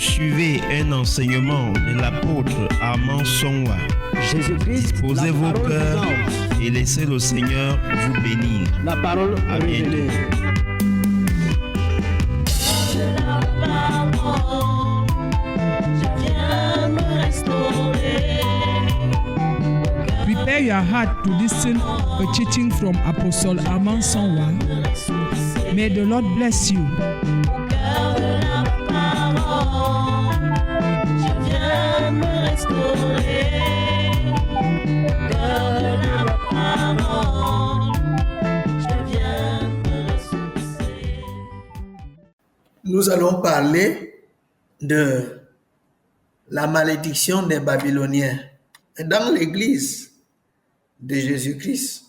suivez un enseignement de l'apôtre Armand Songwa. Jésus-Christ, Posez la vos parole cœurs vivante, et laissez le Seigneur vous bénir. la parole À bientôt. révélée. Prepare your heart to listen a teaching from Apostle Armand Songwa. May the Lord bless you. Nous allons parler de la malédiction des Babyloniens. Dans l'église de Jésus-Christ,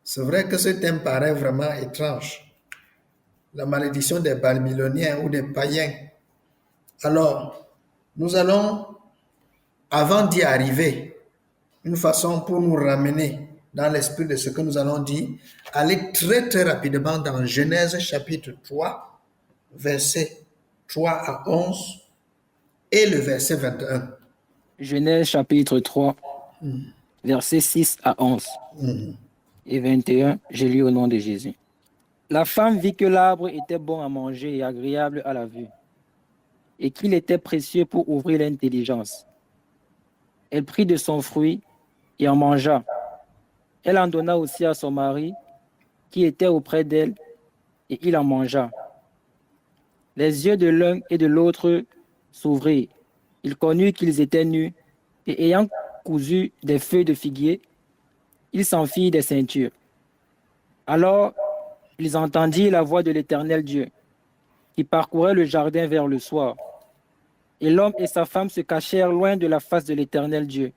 c'est vrai que ce thème paraît vraiment étrange. La malédiction des Babyloniens ou des païens. Alors, nous allons, avant d'y arriver, une façon pour nous ramener dans l'esprit de ce que nous allons dire, aller très très rapidement dans Genèse chapitre 3, versets 3 à 11 et le verset 21. Genèse chapitre 3, versets 6 à 11 et 21, je lis au nom de Jésus. La femme vit que l'arbre était bon à manger et agréable à la vue, et qu'il était précieux pour ouvrir l'intelligence. Elle prit de son fruit et en mangea. Elle en donna aussi à son mari, qui était auprès d'elle, et il en mangea. Les yeux de l'un et de l'autre s'ouvrirent. Ils connurent qu'ils étaient nus, et ayant cousu des feuilles de figuier, ils s'en firent des ceintures. Alors, ils entendirent la voix de l'Éternel Dieu, qui parcourait le jardin vers le soir. Et l'homme et sa femme se cachèrent loin de la face de l'Éternel Dieu,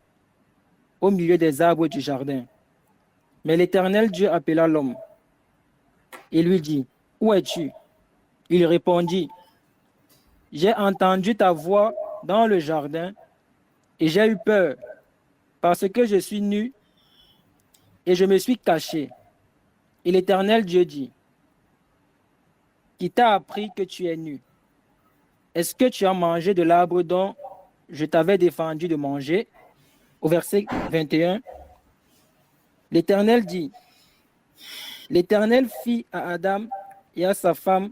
au milieu des arbres du jardin. Mais l'Éternel Dieu appela l'homme et lui dit, « Où es-tu » Il répondit, « J'ai entendu ta voix dans le jardin et j'ai eu peur parce que je suis nu et je me suis caché. » Et l'Éternel Dieu dit, « Qui t'a appris que tu es nu? Est-ce que tu as mangé de l'arbre dont je t'avais défendu de manger » Au verset 21, l'Éternel dit, « L'Éternel fit à Adam et à sa femme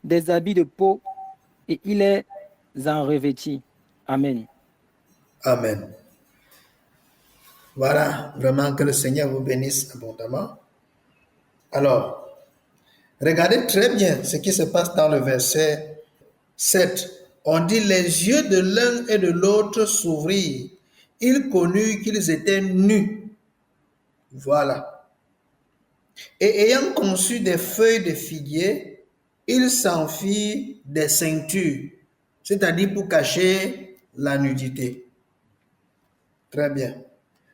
des habits de peau et il les en revêtit. » Amen. Amen. Voilà, vraiment que le Seigneur vous bénisse abondamment. Alors, regardez très bien ce qui se passe dans le verset 7. On dit, les yeux de l'un et de l'autre s'ouvrirent. Ils connurent qu'ils étaient nus. Voilà. Et ayant conçu des feuilles de figuier, ils s'en firent des ceintures, c'est-à-dire pour cacher la nudité. Très bien.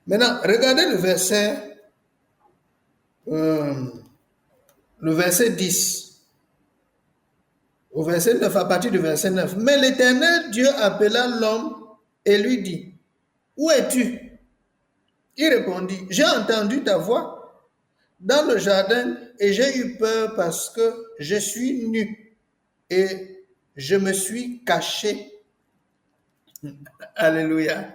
Maintenant, regardez le verset 10. Au verset 9, à partir du verset 9. Mais l'Éternel Dieu appela l'homme et lui dit, « Où es-tu » Il répondit, « J'ai entendu ta voix dans le jardin et j'ai eu peur parce que je suis nu et je me suis caché. » Alléluia.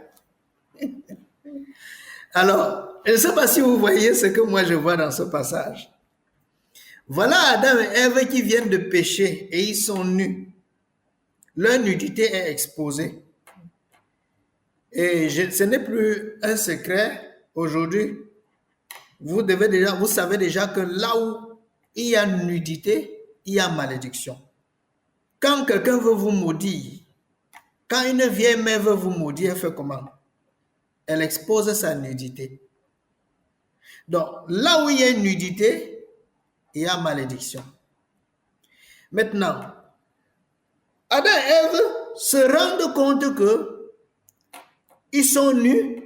Alors, je ne sais pas si vous voyez ce que moi je vois dans ce passage. Voilà Adam et Ève qui viennent de pécher et ils sont nus. Leur nudité est exposée. Et ce n'est plus un secret aujourd'hui. Vous savez déjà que là où il y a nudité, il y a malédiction. Quand quelqu'un veut vous maudire, quand une vieille mère veut vous maudire, elle fait comment? Elle expose sa nudité. Donc, là où il y a une nudité, il y a malédiction. Maintenant, Adam et Ève se rendent compte que ils sont nus.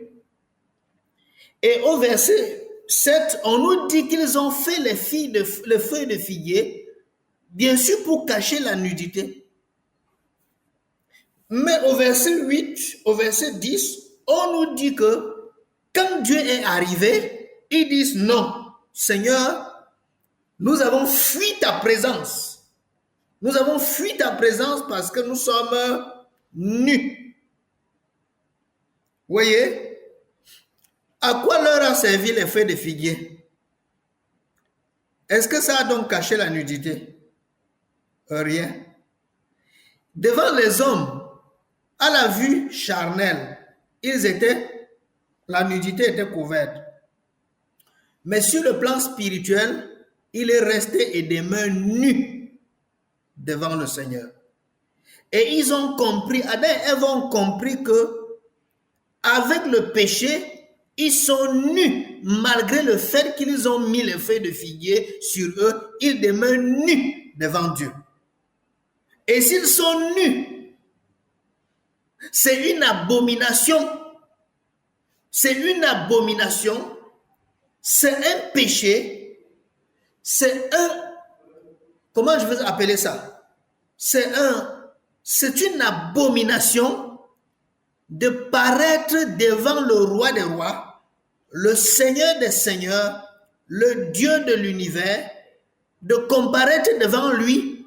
Et au verset 7, on nous dit qu'ils ont fait les feuilles de figuier, bien sûr pour cacher la nudité. Mais au verset 8, au verset 10, on nous dit que quand Dieu est arrivé, ils disent non, Seigneur, nous avons fui ta présence. Nous avons fui ta présence parce que nous sommes nus. Voyez, à quoi leur a servi les feuilles de figuier? Est-ce que ça a donc caché la nudité? Rien. Devant les hommes, à la vue charnelle, la nudité était couverte. Mais sur le plan spirituel, il est resté et demeure nu devant le Seigneur. Et ils ont compris, Adam et Ève ont compris que avec le péché, ils sont nus. Malgré le fait qu'ils ont mis les feuilles de figuier sur eux, ils demeurent nus devant Dieu. Et s'ils sont nus, c'est une abomination. C'est une abomination. C'est un péché. C'est un... Comment je vais appeler ça? C'est une abomination de paraître devant le roi des rois, le Seigneur des seigneurs, le Dieu de l'univers, de comparaître devant lui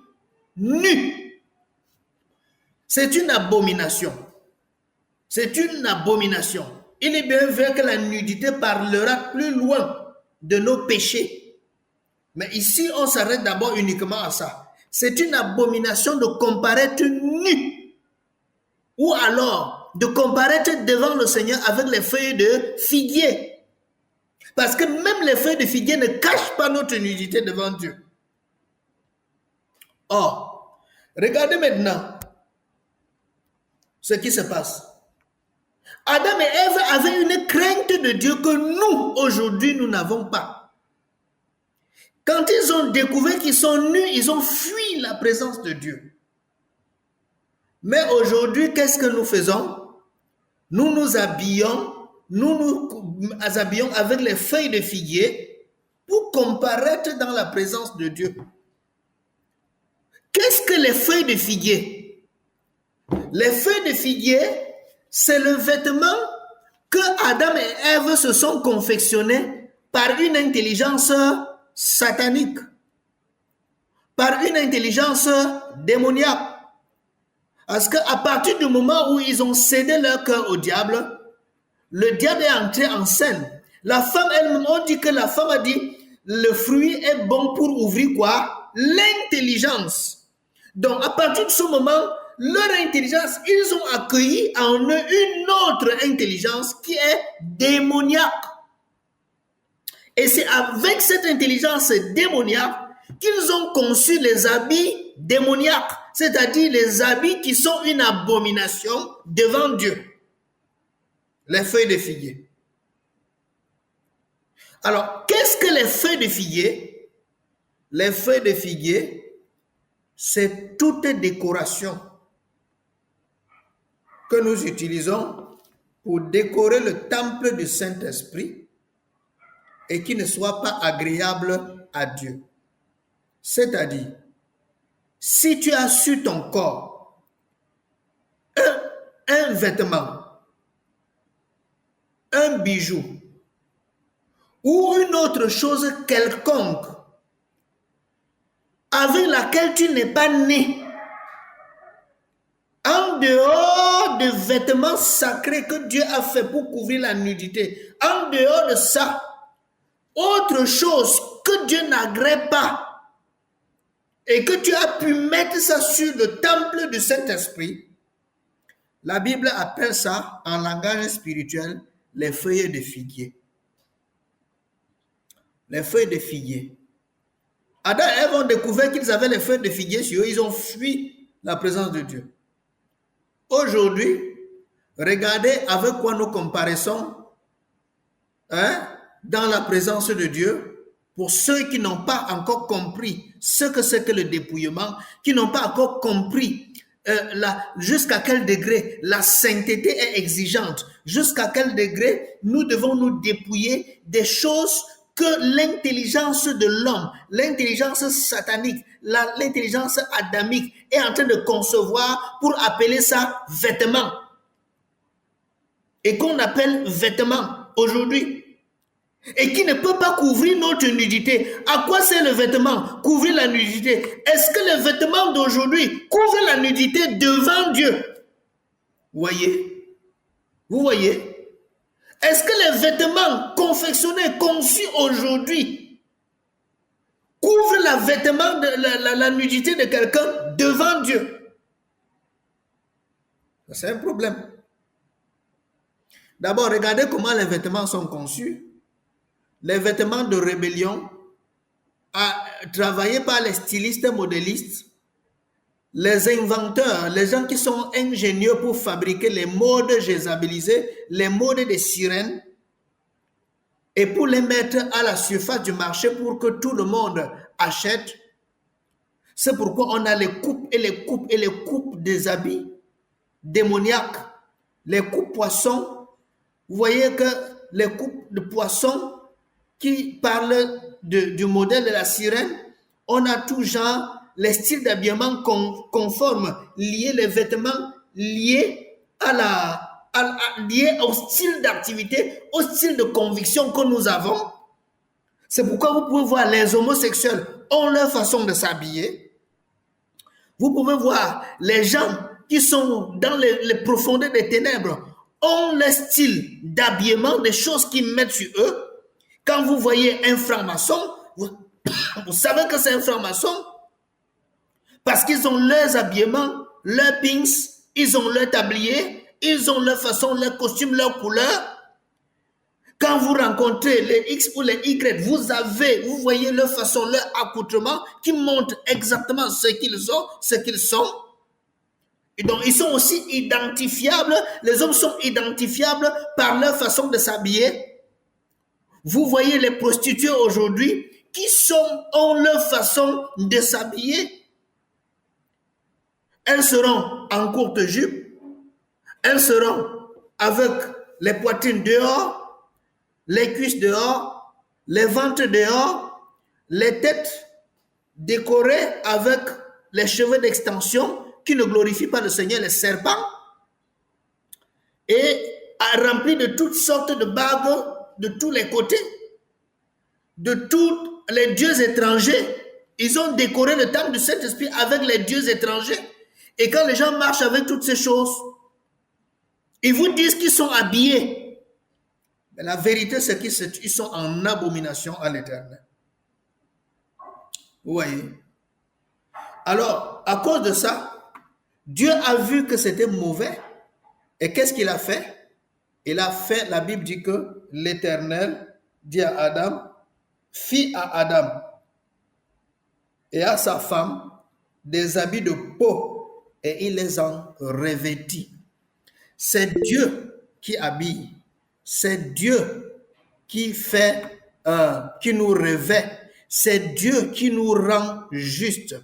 nu. C'est une abomination. C'est une abomination. Il est bien vrai que la nudité parlera plus loin de nos péchés. Mais ici, on s'arrête d'abord uniquement à ça. C'est une abomination de comparaître nu. Ou alors, de comparaître devant le Seigneur avec les feuilles de figuier. Parce que même les feuilles de figuier ne cachent pas notre nudité devant Dieu. Or, regardez maintenant ce qui se passe. Adam et Ève avaient une crainte de Dieu que nous, aujourd'hui, nous n'avons pas. Quand ils ont découvert qu'ils sont nus, ils ont fui la présence de Dieu. Mais aujourd'hui, qu'est-ce que nous faisons? Nous nous habillons avec les feuilles de figuier pour comparaître dans la présence de Dieu. Qu'est-ce que les feuilles de figuier? Les feuilles de figuier, c'est le vêtement que Adam et Ève se sont confectionnés par une intelligence satanique, par une intelligence démoniaque. Parce qu'à partir du moment où ils ont cédé leur cœur au diable, le diable est entré en scène. La femme, on dit que la femme a dit, le fruit est bon pour ouvrir quoi? L'intelligence. Donc à partir de ce moment, leur intelligence, ils ont accueilli en eux une autre intelligence qui est démoniaque. Et c'est avec cette intelligence démoniaque qu'ils ont conçu les habits démoniaques, c'est-à-dire les habits qui sont une abomination devant Dieu. Les feuilles de figuier. Alors, qu'est-ce que les feuilles de figuier? Les feuilles de figuier, c'est toute décoration que nous utilisons pour décorer le temple du Saint-Esprit et qui ne soit pas agréable à Dieu. C'est-à-dire, si tu as sur ton corps un vêtement, un bijou ou une autre chose quelconque avec laquelle tu n'es pas né, en dehors des vêtements sacrés que Dieu a fait pour couvrir la nudité, en dehors de ça, autre chose que Dieu n'agrée pas et que tu as pu mettre ça sur le temple du Saint-Esprit, la Bible appelle ça en langage spirituel les feuilles de figuier. Les feuilles de figuier. Adam et Ève ont découvert qu'ils avaient les feuilles de figuier sur eux, ils ont fui la présence de Dieu. Aujourd'hui, regardez avec quoi nous comparaissons dans la présence de Dieu. Pour ceux qui n'ont pas encore compris ce que c'est que le dépouillement, qui n'ont pas encore compris jusqu'à quel degré la sainteté est exigeante, jusqu'à quel degré nous devons nous dépouiller des choses que l'intelligence de l'homme, l'intelligence satanique, l'intelligence adamique est en train de concevoir pour appeler ça vêtement. Et qu'on appelle vêtement aujourd'hui. et qui ne peut pas couvrir notre nudité. À quoi sert le vêtement? Couvrir la nudité. Est-ce que le vêtement d'aujourd'hui couvre la nudité devant Dieu? Voyez? Vous voyez? Est-ce que les vêtements confectionnés, conçus aujourd'hui, couvrent la nudité de quelqu'un devant Dieu? C'est un problème. D'abord, regardez comment les vêtements sont conçus. Les vêtements de rébellion, travaillés par les stylistes et modélistes, les inventeurs, les gens qui sont ingénieux pour fabriquer les modes jézabélisés, les modes des sirènes, et pour les mettre à la surface du marché pour que tout le monde achète. C'est pourquoi on a les coupes et les coupes et les coupes des habits démoniaques, les coupes poissons. Vous voyez que les coupes de poissons qui parlent du modèle de la sirène, on a tout genre, les styles d'habillement conformes, liés, les vêtements liés liés au style d'activité, au style de conviction que nous avons. C'est pourquoi vous pouvez voir les homosexuels ont leur façon de s'habiller. Vous pouvez voir les gens qui sont dans les profondeurs des ténèbres ont leur style d'habillement, des choses qu'ils mettent sur eux. Quand vous voyez un franc-maçon, vous savez que c'est un franc-maçon parce qu'ils ont leurs habillements, leurs pins, ils ont leur tablier, ils ont leur façon, leur costume, leur couleur. Quand vous rencontrez les X ou les Y, vous voyez leur façon, leur accoutrement qui montre exactement ce qu'ils ont, ce qu'ils sont. Et donc, ils sont aussi identifiables, les hommes sont identifiables par leur façon de s'habiller. Vous voyez les prostituées aujourd'hui qui ont leur façon de s'habiller. Elles seront en courte jupe, elles seront avec les poitrines dehors, les cuisses dehors, les ventres dehors, les têtes décorées avec les cheveux d'extension qui ne glorifient pas le Seigneur, les serpents, et remplis de toutes sortes de bagues de tous les côtés, de tous les dieux étrangers. Ils ont décoré le temple du Saint-Esprit avec les dieux étrangers. Et quand les gens marchent avec toutes ces choses, ils vous disent qu'ils sont habillés. Mais la vérité, c'est qu'ils sont en abomination à l'Éternel. Vous voyez? Alors, à cause de ça, Dieu a vu que c'était mauvais. Et qu'est-ce qu'il a fait? Il a fait, la Bible dit que l'Éternel dit à Adam, fit à Adam et à sa femme des habits de peau et il les en revêtit. C'est Dieu qui habille, c'est Dieu qui fait, qui nous revêt, c'est Dieu qui nous rend juste.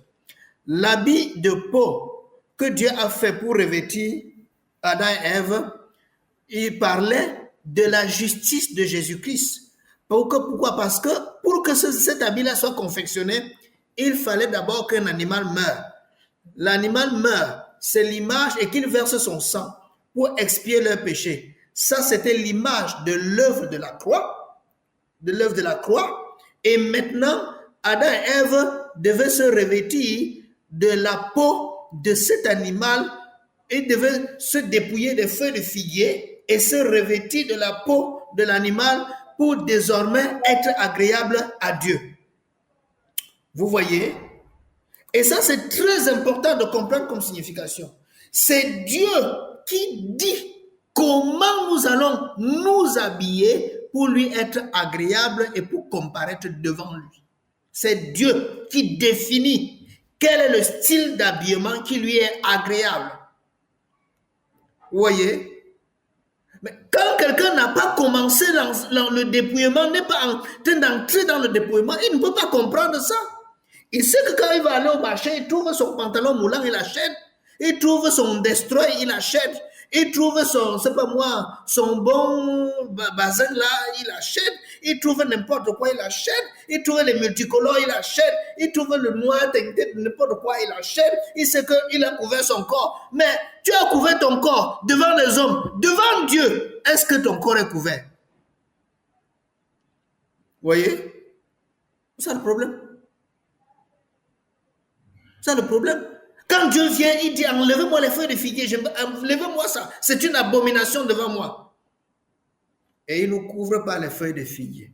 L'habit de peau que Dieu a fait pour revêtir Adam et Ève, il parlait de la justice de Jésus-Christ. Pourquoi? Parce que pour que cet habit-là soit confectionné, il fallait d'abord qu'un animal meure. L'animal meurt, c'est l'image, et qu'il verse son sang pour expier leurs péchés. Ça, c'était l'image de l'œuvre de la croix. De l'œuvre de la croix. Et maintenant, Adam et Ève devaient se revêtir de la peau de cet animal. Ils devaient se dépouiller des feuilles de figuier et se revêtir de la peau de l'animal pour désormais être agréable à Dieu. Vous voyez? Et ça, c'est très important de comprendre comme signification. C'est Dieu qui dit comment nous allons nous habiller pour lui être agréable et pour comparaître devant lui. C'est Dieu qui définit quel est le style d'habillement qui lui est agréable. Vous voyez? Mais quand quelqu'un n'a pas commencé le dépouillement, n'est pas en train d'entrer dans le dépouillement, il ne peut pas comprendre ça. Il sait que quand il va aller au marché, il trouve son pantalon moulant, il achète. Il trouve son destroy, il achète. Il trouve son bon bazin là, il achète. Il trouve n'importe quoi, il achète. Il trouve les multicolores, il achète. Il trouve le noir, n'importe quoi, il achète. Il sait qu'il a couvert son corps. Mais tu as couvert ton corps devant les hommes, devant Dieu. Est-ce que ton corps est couvert? Voyez? C'est ça le problème. C'est ça le problème. Quand Dieu vient, il dit, enlevez-moi les feuilles de figuier, enlevez-moi ça. C'est une abomination devant moi. Et il ne nous couvre pas les feuilles de figuier.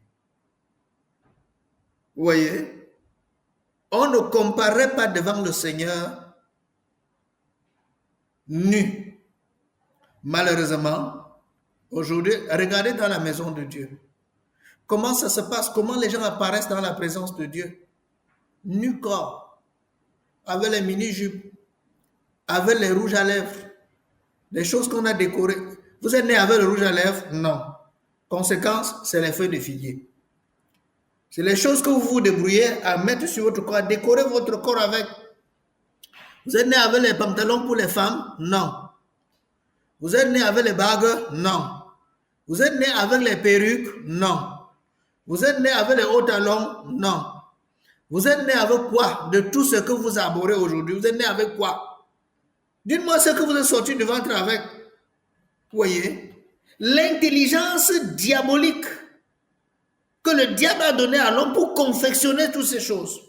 Vous voyez? On ne comparerait pas devant le Seigneur nu. Malheureusement, aujourd'hui, regardez dans la maison de Dieu. Comment ça se passe? Comment les gens apparaissent dans la présence de Dieu? Nu corps, avec les mini-jupes, avec les rouges à lèvres, les choses qu'on a décorées. Vous êtes né avec le rouge à lèvres? Non. Conséquence, c'est les feuilles de figuier. C'est les choses que vous vous débrouillez à mettre sur votre corps, à décorer votre corps avec. Vous êtes né avec les pantalons pour les femmes? Non. Vous êtes né avec les bagues? Non. Vous êtes né avec les perruques? Non. Vous êtes né avec les hauts talons? Non. Vous êtes né avec quoi? De tout ce que vous abhorrez aujourd'hui, vous êtes né avec quoi? Dites-moi ce que vous êtes sorti du ventre avec. Vous voyez? L'intelligence diabolique que le diable a donnée à l'homme pour confectionner toutes ces choses,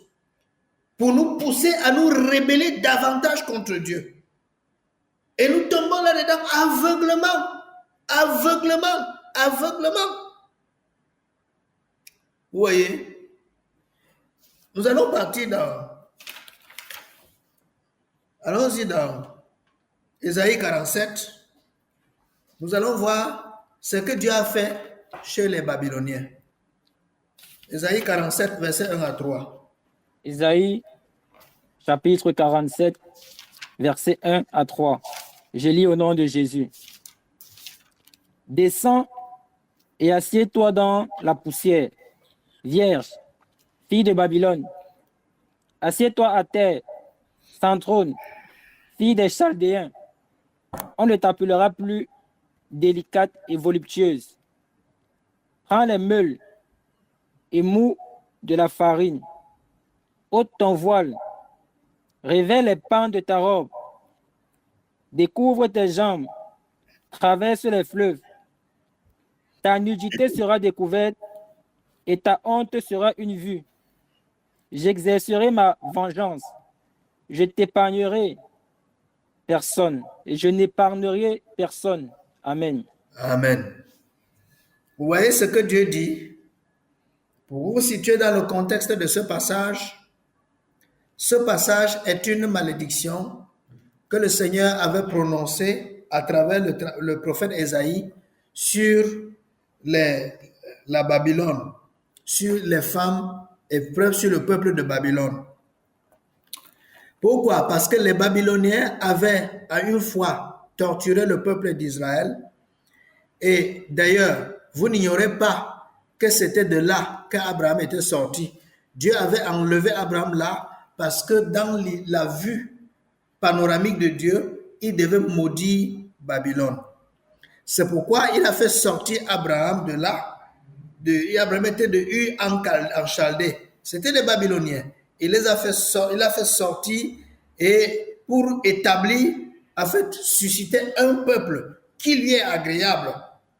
pour nous pousser à nous rebeller davantage contre Dieu. Et nous tombons là-dedans aveuglement, aveuglement, aveuglement. Vous voyez? Nous allons partir dans... Allons-y dans Ésaïe 47. Nous allons voir ce que Dieu a fait chez les Babyloniens. Ésaïe 47, verset 1 à 3. Ésaïe, chapitre 47, verset 1 à 3. Je lis au nom de Jésus. Descends et assieds-toi dans la poussière, vierge, fille de Babylone. Assieds-toi à terre, sans trône, fille des Chaldéens. On ne t'appellera plus délicate et voluptueuse. Prends les meules et mous de la farine. Ôte ton voile, révèle les pans de ta robe, découvre tes jambes, traverse les fleuves. Ta nudité sera découverte et ta honte sera une vue. J'exercerai ma vengeance, je t'épargnerai personne et je n'épargnerai personne. Amen. Amen. Vous voyez ce que Dieu dit? Pour vous situer dans le contexte de ce passage est une malédiction que le Seigneur avait prononcée à travers le prophète Ésaïe sur la Babylone, sur les femmes et sur le peuple de Babylone. Pourquoi? Parce que les Babyloniens avaient à une fois torturé le peuple d'Israël. Et d'ailleurs, vous n'ignorez pas que c'était de là qu'Abraham était sorti. Dieu avait enlevé Abraham là parce que dans la vue panoramique de Dieu, il devait maudire Babylone. C'est pourquoi il a fait sortir Abraham de là. Abraham était de Ur en Chaldée. C'était les Babyloniens. Il a fait sortir et pour établir, en fait, susciter un peuple qui lui est agréable.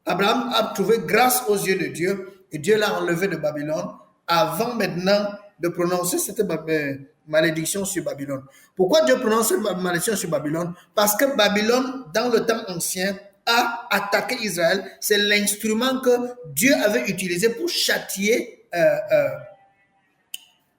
Abraham a trouvé grâce aux yeux de Dieu et Dieu l'a enlevé de Babylone avant maintenant de prononcer cette malédiction sur Babylone. Pourquoi Dieu prononce cette malédiction sur Babylone? Parce que Babylone, dans le temps ancien, a attaqué Israël. C'est l'instrument que Dieu avait utilisé pour châtier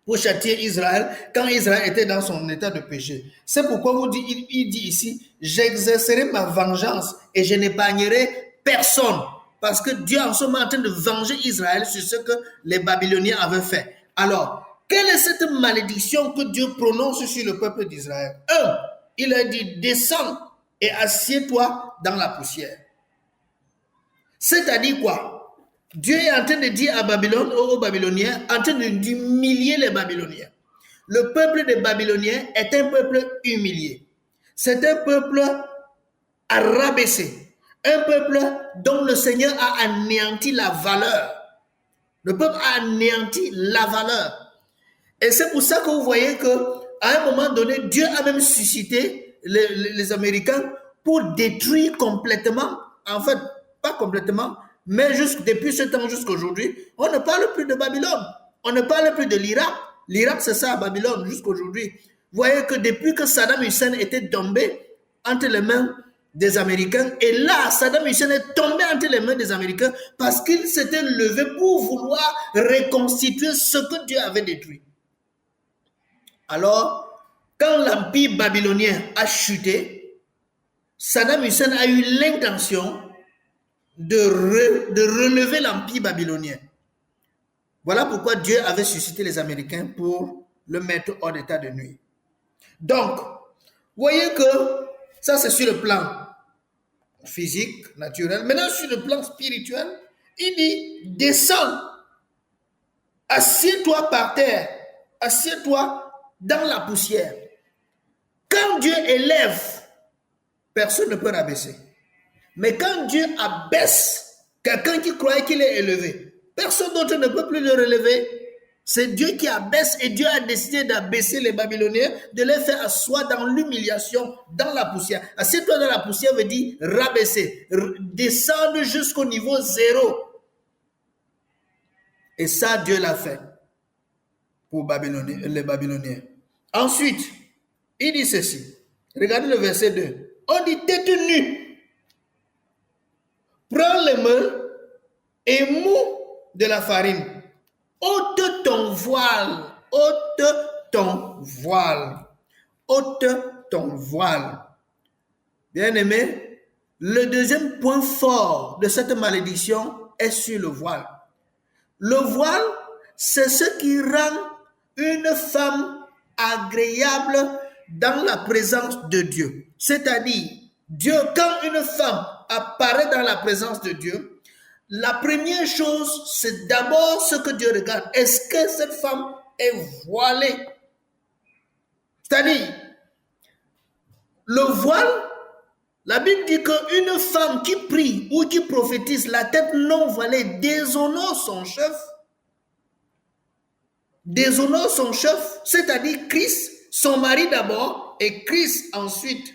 Israël quand Israël était dans son état de péché. C'est pourquoi il dit ici, j'exercerai ma vengeance et je n'épargnerai personne. Parce que Dieu en ce moment est en train de venger Israël sur ce que les Babyloniens avaient fait. Alors, quelle est cette malédiction que Dieu prononce sur le peuple d'Israël? Il a dit, descends et assieds-toi dans la poussière. C'est-à-dire quoi? Dieu est en train de dire à Babylone, aux Babyloniens, en train d'humilier les Babyloniens. Le peuple des Babyloniens est un peuple humilié. C'est un peuple rabaissé. Un peuple dont le Seigneur a anéanti la valeur. Le peuple a anéanti la valeur. Et c'est pour ça que vous voyez qu'à un moment donné, Dieu a même suscité les Américains pour détruire complètement, en fait, pas complètement, Mais depuis ce temps jusqu'à aujourd'hui, on ne parle plus de Babylone. On ne parle plus de l'Irak. L'Irak, c'est ça, Babylone, jusqu'à aujourd'hui. Vous voyez que depuis que Saddam Hussein était tombé entre les mains des Américains, et là, Saddam Hussein est tombé entre les mains des Américains parce qu'il s'était levé pour vouloir reconstituer ce que Dieu avait détruit. Alors, quand l'empire babylonien a chuté, Saddam Hussein a eu l'intention de relever l'empire babylonien. Voilà pourquoi Dieu avait suscité les Américains pour le mettre hors d'état de nuire. Donc, voyez que ça c'est sur le plan physique, naturel. Maintenant, sur le plan spirituel, il dit, descends, assieds-toi par terre, assieds-toi dans la poussière. Quand Dieu élève, personne ne peut rabaisser. Mais quand Dieu abaisse quelqu'un qui croyait qu'il est élevé, personne d'autre ne peut plus le relever. C'est Dieu qui abaisse et Dieu a décidé d'abaisser les Babyloniens, de les faire asseoir dans l'humiliation, dans la poussière. Assieds-toi dans la poussière veut dire rabaisser, descendre jusqu'au niveau 0. Et ça, Dieu l'a fait pour les Babyloniens. Ensuite, il dit ceci. Regardez le verset 2. On dit tête nue. Prends les mains et mou de la farine. Ôte ton voile. Ôte ton voile. Ôte ton voile. Bien-aimé, le deuxième point fort de cette malédiction est sur le voile. Le voile, c'est ce qui rend une femme agréable dans la présence de Dieu. C'est-à-dire, Dieu, quand une femme apparaît dans la présence de Dieu, la première chose, c'est d'abord ce que Dieu regarde. Est-ce que cette femme est voilée? C'est-à-dire, le voile, la Bible dit qu'une femme qui prie ou qui prophétise la tête non voilée déshonore son chef. Déshonore son chef, c'est-à-dire Christ, son mari d'abord et Christ ensuite.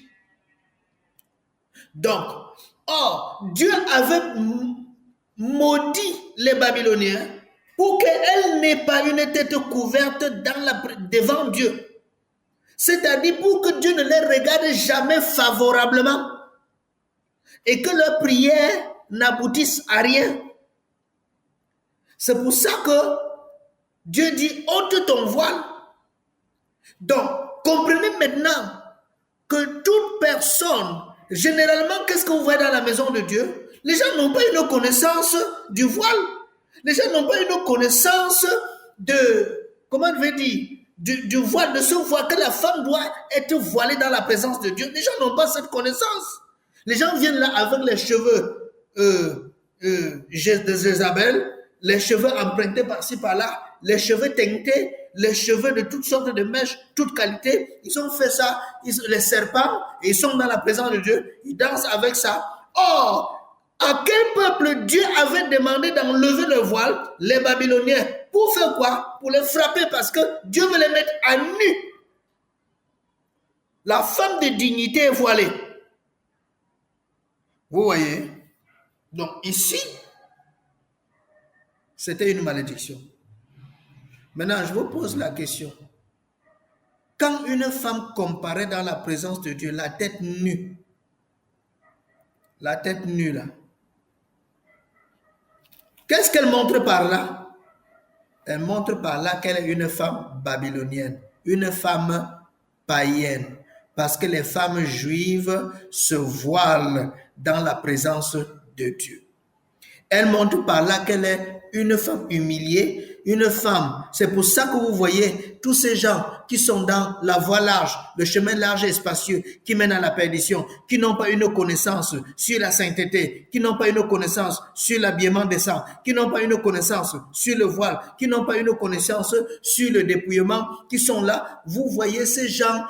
Donc, Dieu avait maudit les Babyloniens pour qu'elles n'aient pas une tête couverte devant Dieu. C'est-à-dire pour que Dieu ne les regarde jamais favorablement et que leurs prières n'aboutissent à rien. C'est pour ça que Dieu dit, ôte ton voile. Donc, comprenez maintenant que toute personne, généralement, qu'est-ce que vous voyez dans la maison de Dieu? Les gens n'ont pas une connaissance du voile. Les gens n'ont pas une connaissance de, comment je vais dire, du voile, de ce voile, que la femme doit être voilée dans la présence de Dieu. Les gens n'ont pas cette connaissance. Les gens viennent là avec les cheveux de Jézabel, les cheveux empruntés par-ci par-là, les cheveux teintés, les cheveux de toutes sortes de mèches, toutes qualités. Ils ont fait ça, les serpents, et ils sont dans la présence de Dieu, ils dansent avec ça. Or, à quel peuple Dieu avait demandé d'enlever le voile? Les Babyloniens. Pour faire quoi? Pour les frapper, parce que Dieu veut les mettre à nu. La femme de dignité est voilée. Vous voyez? Donc ici, c'était une malédiction. Maintenant, je vous pose la question. Quand une femme comparaît dans la présence de Dieu, la tête nue là, qu'est-ce qu'elle montre par là? Elle montre par là qu'elle est une femme babylonienne, une femme païenne, parce que les femmes juives se voilent dans la présence de Dieu. Elle montre par là qu'elle est une femme humiliée, une femme. C'est pour ça que vous voyez tous ces gens qui sont dans la voie large, le chemin large et spacieux qui mène à la perdition, qui n'ont pas une connaissance sur la sainteté, qui n'ont pas une connaissance sur l'habillement décent, qui n'ont pas une connaissance sur le voile, qui n'ont pas une connaissance sur le dépouillement, qui sont là. Vous voyez ces gens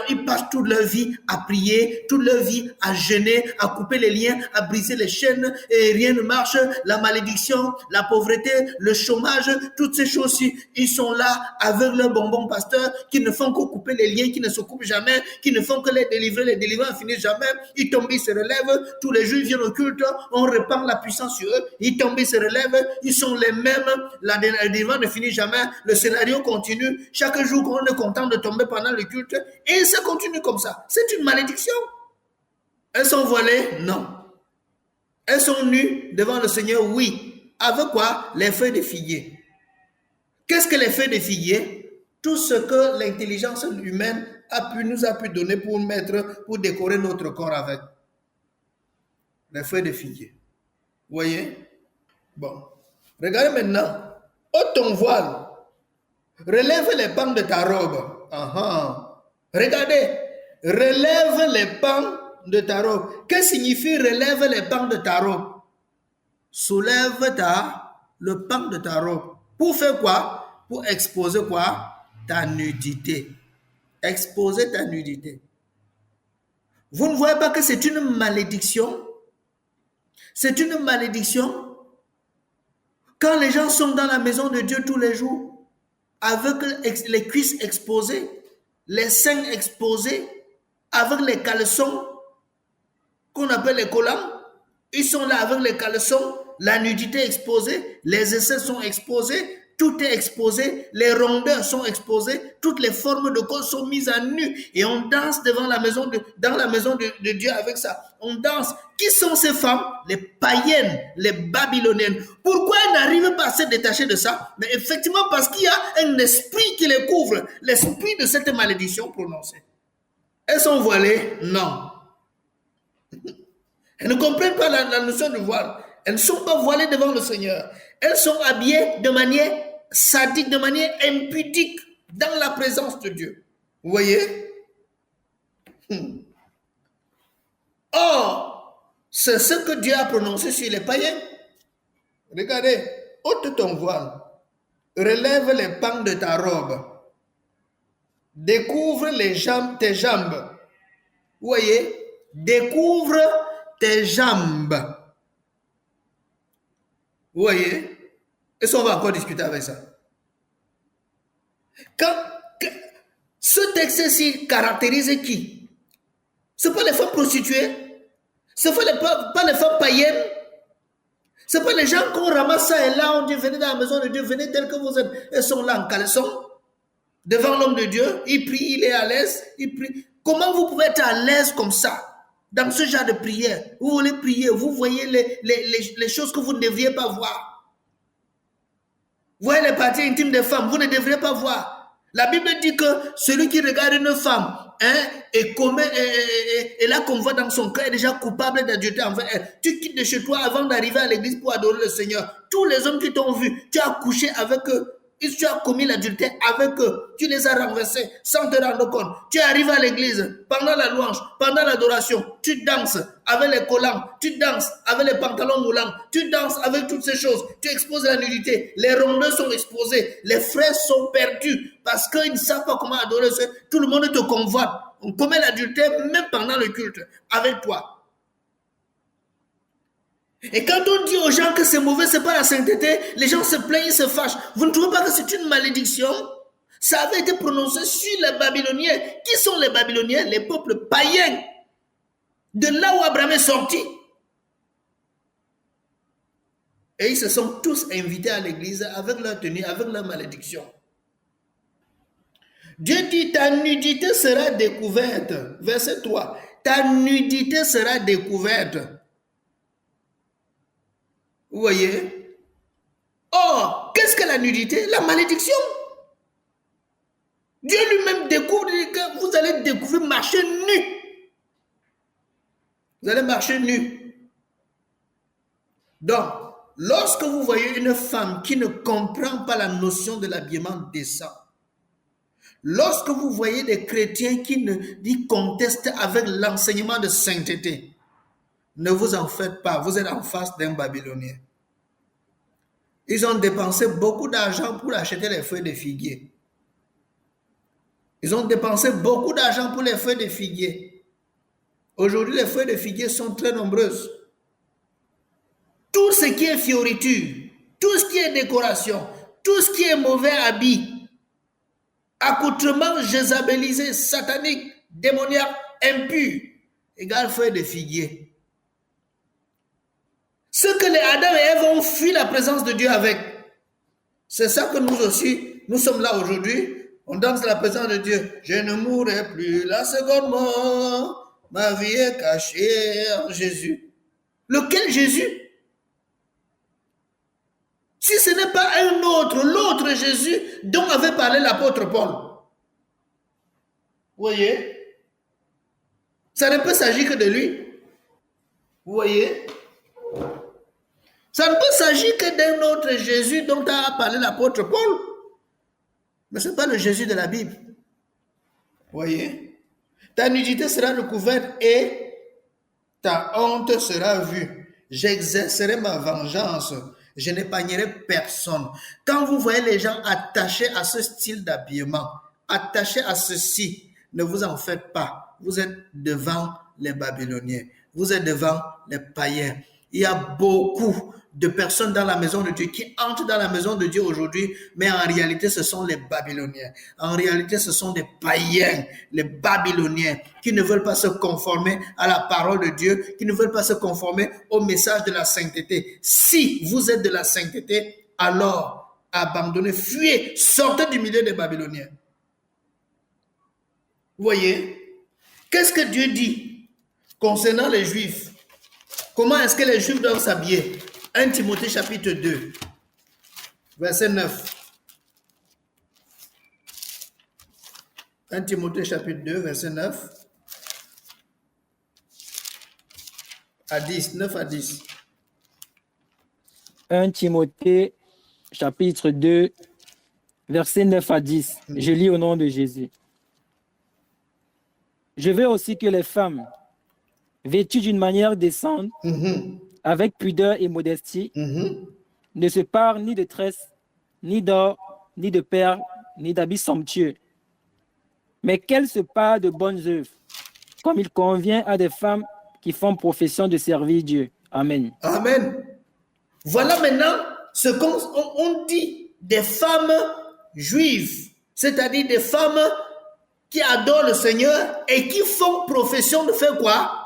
ils passent toute leur vie à prier, toute leur vie à jeûner, à couper les liens, à briser les chaînes, et rien ne marche. La malédiction, la pauvreté, le chômage, toutes ces choses-ci, ils sont là avec leur bonbon pasteur, qui ne font que couper les liens, qui ne se coupent jamais, qui ne font que les délivrants finissent jamais. Ils tombent, ils se relèvent, tous les jours ils viennent au culte, on répand la puissance sur eux, ils tombent, ils se relèvent, ils sont les mêmes, la délivrance ne finit jamais, le scénario continue, chaque jour qu'on est content de tomber pendant le culte, et ça continue comme ça. C'est une malédiction. Elles sont voilées? Non. Elles sont nues devant le Seigneur? Oui. Avec quoi? Les feuilles de figuier. Qu'est-ce que les feuilles de figuier? Tout ce que l'intelligence humaine nous a pu donner pour décorer notre corps avec. Les feuilles de figuier. Vous voyez? Bon. Regardez maintenant. Ôte ton voile. Relève les pans de ta robe. Regardez. Relève les pans de ta robe. Qu'est-ce que signifie relève les pans de ta robe? Soulève le pan de ta robe. Pour faire quoi? Pour exposer quoi? Ta nudité. Exposer ta nudité. Vous ne voyez pas que c'est une malédiction? C'est une malédiction quand les gens sont dans la maison de Dieu tous les jours avec les cuisses exposées, les seins exposés, avec les caleçons qu'on appelle les collants. Ils sont là avec les caleçons, la nudité exposée, les aisselles sont exposées, tout est exposé, les rondeurs sont exposées, toutes les formes de corps sont mises à nu et on danse dans la maison de Dieu avec ça. On danse. Qui sont ces femmes? Les païennes, les babyloniennes. Pourquoi elles n'arrivent pas à se détacher de ça? Mais effectivement parce qu'il y a un esprit qui les couvre, l'esprit de cette malédiction prononcée. Elles sont voilées? Non. Elles ne comprennent pas la notion de voile. Elles ne sont pas voilées devant le Seigneur. Elles sont habillées de manière sadique, de manière impudique dans la présence de Dieu. Vous voyez? Or, c'est ce que Dieu a prononcé sur les païens. Regardez, ôte ton voile, relève les pans de ta robe, découvre tes jambes. Vous voyez? Découvre tes jambes. Vous voyez? Et ça, on va encore discuter avec ça. Ce texte-ci caractérise qui? Ce n'est pas les femmes prostituées. Ce n'est pas les femmes païennes. Ce n'est pas les gens qu'on ramasse ça et là, on dit venez dans la maison de Dieu, venez tel que vous êtes. Elles sont là en caleçon, devant l'homme de Dieu. Il prie, il est à l'aise, il prie. Comment vous pouvez être à l'aise comme ça? Dans ce genre de prière, vous voulez prier, vous voyez les choses que vous ne devriez pas voir. Vous voyez les parties intimes des femmes, vous ne devriez pas voir. La Bible dit que celui qui regarde une femme et là qu'on voit dans son cœur est déjà coupable d'adultère envers elle. Tu quittes de chez toi avant d'arriver à l'église pour adorer le Seigneur. Tous les hommes qui t'ont vu, tu as couché avec eux. Tu as commis l'adultère avec eux, tu les as renversés sans te rendre compte. Tu arrives à l'église pendant la louange, pendant l'adoration, tu danses avec les collants, tu danses avec les pantalons moulants, tu danses avec toutes ces choses, tu exposes la nudité, les rondeurs sont exposés, les frères sont perdus parce qu'ils ne savent pas comment adorer. Tout le monde te convoite. On commet l'adultère même pendant le culte avec toi. Et quand on dit aux gens que c'est mauvais, c'est pas la sainteté, les gens se plaignent, ils se fâchent. Vous ne trouvez pas que c'est une malédiction? Ça avait été prononcé sur les Babyloniens. Qui sont les Babyloniens? Les peuples païens. De là où Abraham est sorti. Et ils se sont tous invités à l'église avec leur tenue, avec leur malédiction. Dieu dit, ta nudité sera découverte. Verset 3. Ta nudité sera découverte. Vous voyez? Or, qu'est-ce que la nudité? La malédiction. Dieu lui-même découvre que vous allez découvrir marcher nu. Vous allez marcher nu. Donc, lorsque vous voyez une femme qui ne comprend pas la notion de l'habillement décent, lorsque vous voyez des chrétiens qui contestent avec l'enseignement de sainteté, ne vous en faites pas, vous êtes en face d'un Babylonien. Ils ont dépensé beaucoup d'argent pour acheter les feuilles de figuier. Ils ont dépensé beaucoup d'argent pour les feuilles de figuier. Aujourd'hui, les feuilles de figuier sont très nombreuses. Tout ce qui est fioriture, tout ce qui est décoration, tout ce qui est mauvais habit, accoutrement jézabelisé, satanique, démoniaque, impur, égale feuille de figuier. Ce que les Adam et Ève ont fui la présence de Dieu avec, c'est ça que nous aussi, nous sommes là aujourd'hui. On danse la présence de Dieu. Je ne mourrai plus la seconde mort. Ma vie est cachée en Jésus. Lequel Jésus? Si ce n'est pas un autre, l'autre Jésus dont avait parlé l'apôtre Paul. Vous voyez? Ça ne peut s'agir que de lui. Vous voyez? Ça ne peut s'agir que d'un autre Jésus dont a parlé l'apôtre Paul. Mais ce n'est pas le Jésus de la Bible. Vous voyez? Ta nudité sera recouverte et ta honte sera vue. J'exercerai ma vengeance. Je n'épargnerai personne. Quand vous voyez les gens attachés à ce style d'habillement, attachés à ceci, ne vous en faites pas. Vous êtes devant les Babyloniens. Vous êtes devant les païens. Il y a beaucoup de personnes dans la maison de Dieu qui entrent dans la maison de Dieu aujourd'hui, mais en réalité, ce sont les Babyloniens. En réalité, ce sont des païens, les Babyloniens, qui ne veulent pas se conformer à la parole de Dieu, qui ne veulent pas se conformer au message de la sainteté. Si vous êtes de la sainteté, alors abandonnez, fuyez, sortez du milieu des Babyloniens. Vous voyez? Qu'est-ce que Dieu dit concernant les Juifs? Comment est-ce que les Juifs doivent s'habiller? 1 Timothée chapitre 2, verset 9. 1 Timothée chapitre 2, verset 9 à 10. 9 à 10. 1 Timothée, chapitre 2, verset 9 à 10. Je lis au nom de Jésus. Je veux aussi que les femmes, vêtues d'une manière décente, avec pudeur et modestie, ne se parent ni de tresses, ni d'or, ni de perles, ni d'habits somptueux, mais qu'elles se parent de bonnes œuvres, comme il convient à des femmes qui font profession de servir Dieu. Amen. Amen. Voilà maintenant ce qu'on dit des femmes juives, c'est-à-dire des femmes qui adorent le Seigneur et qui font profession de faire quoi?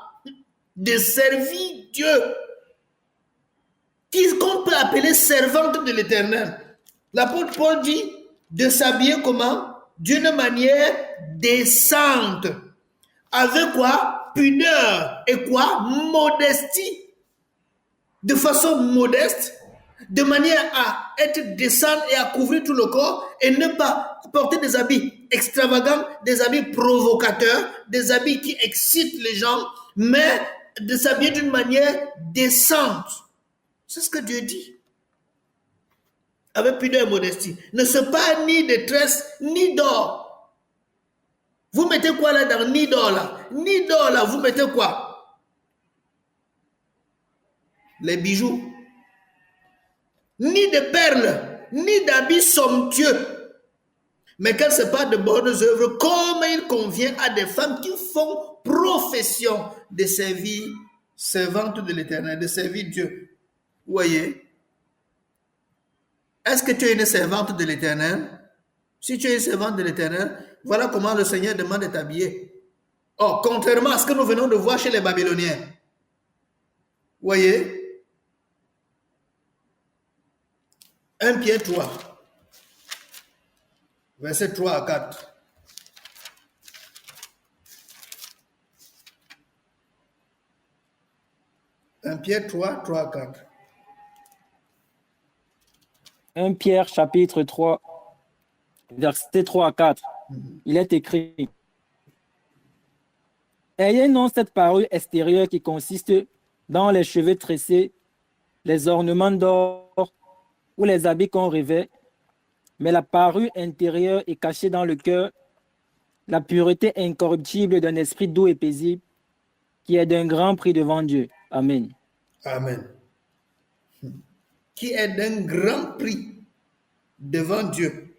De servir Dieu. Qu'on peut appeler servante de l'Éternel. L'apôtre Paul dit de s'habiller comment? D'une manière décente. Avec quoi? Pudeur. Et quoi? Modestie. De façon modeste, de manière à être décente et à couvrir tout le corps et ne pas porter des habits extravagants, des habits provocateurs, des habits qui excitent les gens, mais de s'habiller d'une manière décente. C'est ce que Dieu dit. Avec pudeur et modestie. Ne se parle ni de tresses, ni d'or. Vous mettez quoi là-dedans? Ni d'or là. Ni d'or là, vous mettez quoi? Les bijoux. Ni de perles, ni d'habits somptueux. Mais qu'elles se parlent de bonnes œuvres, comme il convient à des femmes qui font profession de servir, servantes de l'Éternel, de servir Dieu. Vous voyez? Est-ce que tu es une servante de l'Éternel? Si tu es une servante de l'Éternel, voilà comment le Seigneur demande de t'habiller. Oh, contrairement à ce que nous venons de voir chez les Babyloniens. Vous voyez? 1 Pierre 3, verset 3 à 4. Pierre 3, 3 à 4. 1 Pierre chapitre 3, verset 3 à 4. Il est écrit: ayez non cette parure extérieure qui consiste dans les cheveux tressés, les ornements d'or ou les habits qu'on revêt, mais la parure intérieure est cachée dans le cœur, la pureté incorruptible d'un esprit doux et paisible, qui est d'un grand prix devant Dieu. Amen. Amen. Qui est d'un grand prix devant Dieu.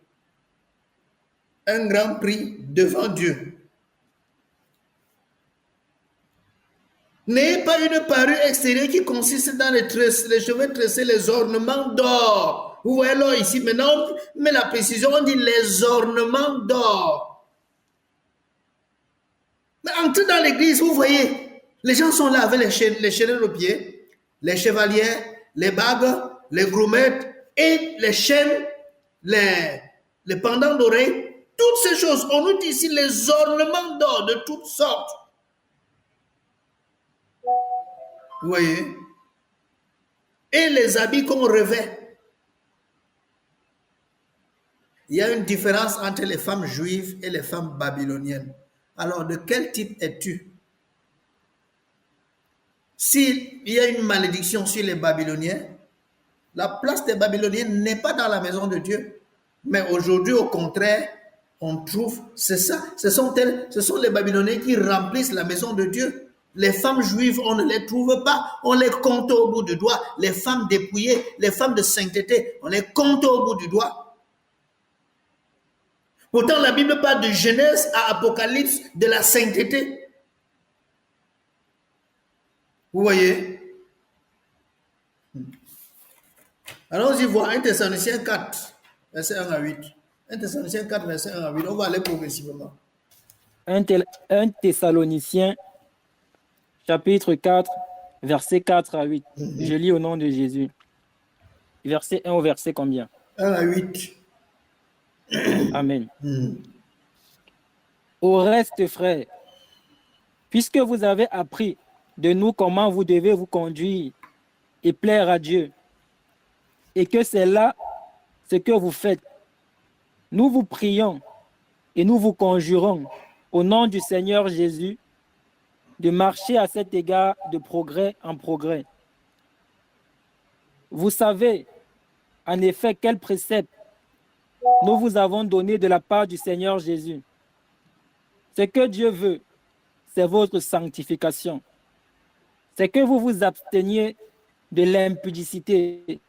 un grand prix devant Dieu. N'ayez pas une parure extérieure qui consiste dans les cheveux tressés, les ornements d'or. Vous voyez l'or ici, maintenant, mais la précision, on dit les ornements d'or. Mais entrez dans l'église, vous voyez, les gens sont là avec les chaînes aux pieds, les chevaliers, les bagues, les grommettes et les chaînes, les pendants d'oreilles, toutes ces choses. On nous dit ici les ornements d'or de toutes sortes. Vous voyez? Et les habits qu'on revêt. Il y a une différence entre les femmes juives et les femmes babyloniennes. Alors, de quel type es-tu? S'il y a une malédiction sur les Babyloniens, la place des Babyloniens n'est pas dans la maison de Dieu. Mais aujourd'hui, au contraire, on trouve, c'est ça, ce sont les Babyloniens qui remplissent la maison de Dieu. Les femmes juives, on ne les trouve pas, on les compte au bout du doigt. Les femmes dépouillées, les femmes de sainteté, on les compte au bout du doigt. Pourtant, la Bible parle de Genèse à Apocalypse de la sainteté. Vous voyez? Allons-y voir 1 Thessaloniciens 4, verset 1 à 8. 1 Thessaloniciens 4, verset 1 à 8. On va aller progressivement. 1 Thessaloniciens, chapitre 4, verset 4 à 8. Je lis au nom de Jésus. Verset 1 au verset combien? 1 à 8. Amen. Au reste, frères, puisque vous avez appris de nous comment vous devez vous conduire et plaire à Dieu, et que c'est là ce que vous faites, nous vous prions et nous vous conjurons au nom du Seigneur Jésus de marcher à cet égard de progrès en progrès. Vous savez en effet quel précepte nous vous avons donné de la part du Seigneur Jésus. Ce que Dieu veut, c'est votre sanctification. C'est que vous vous absteniez de l'impudicité.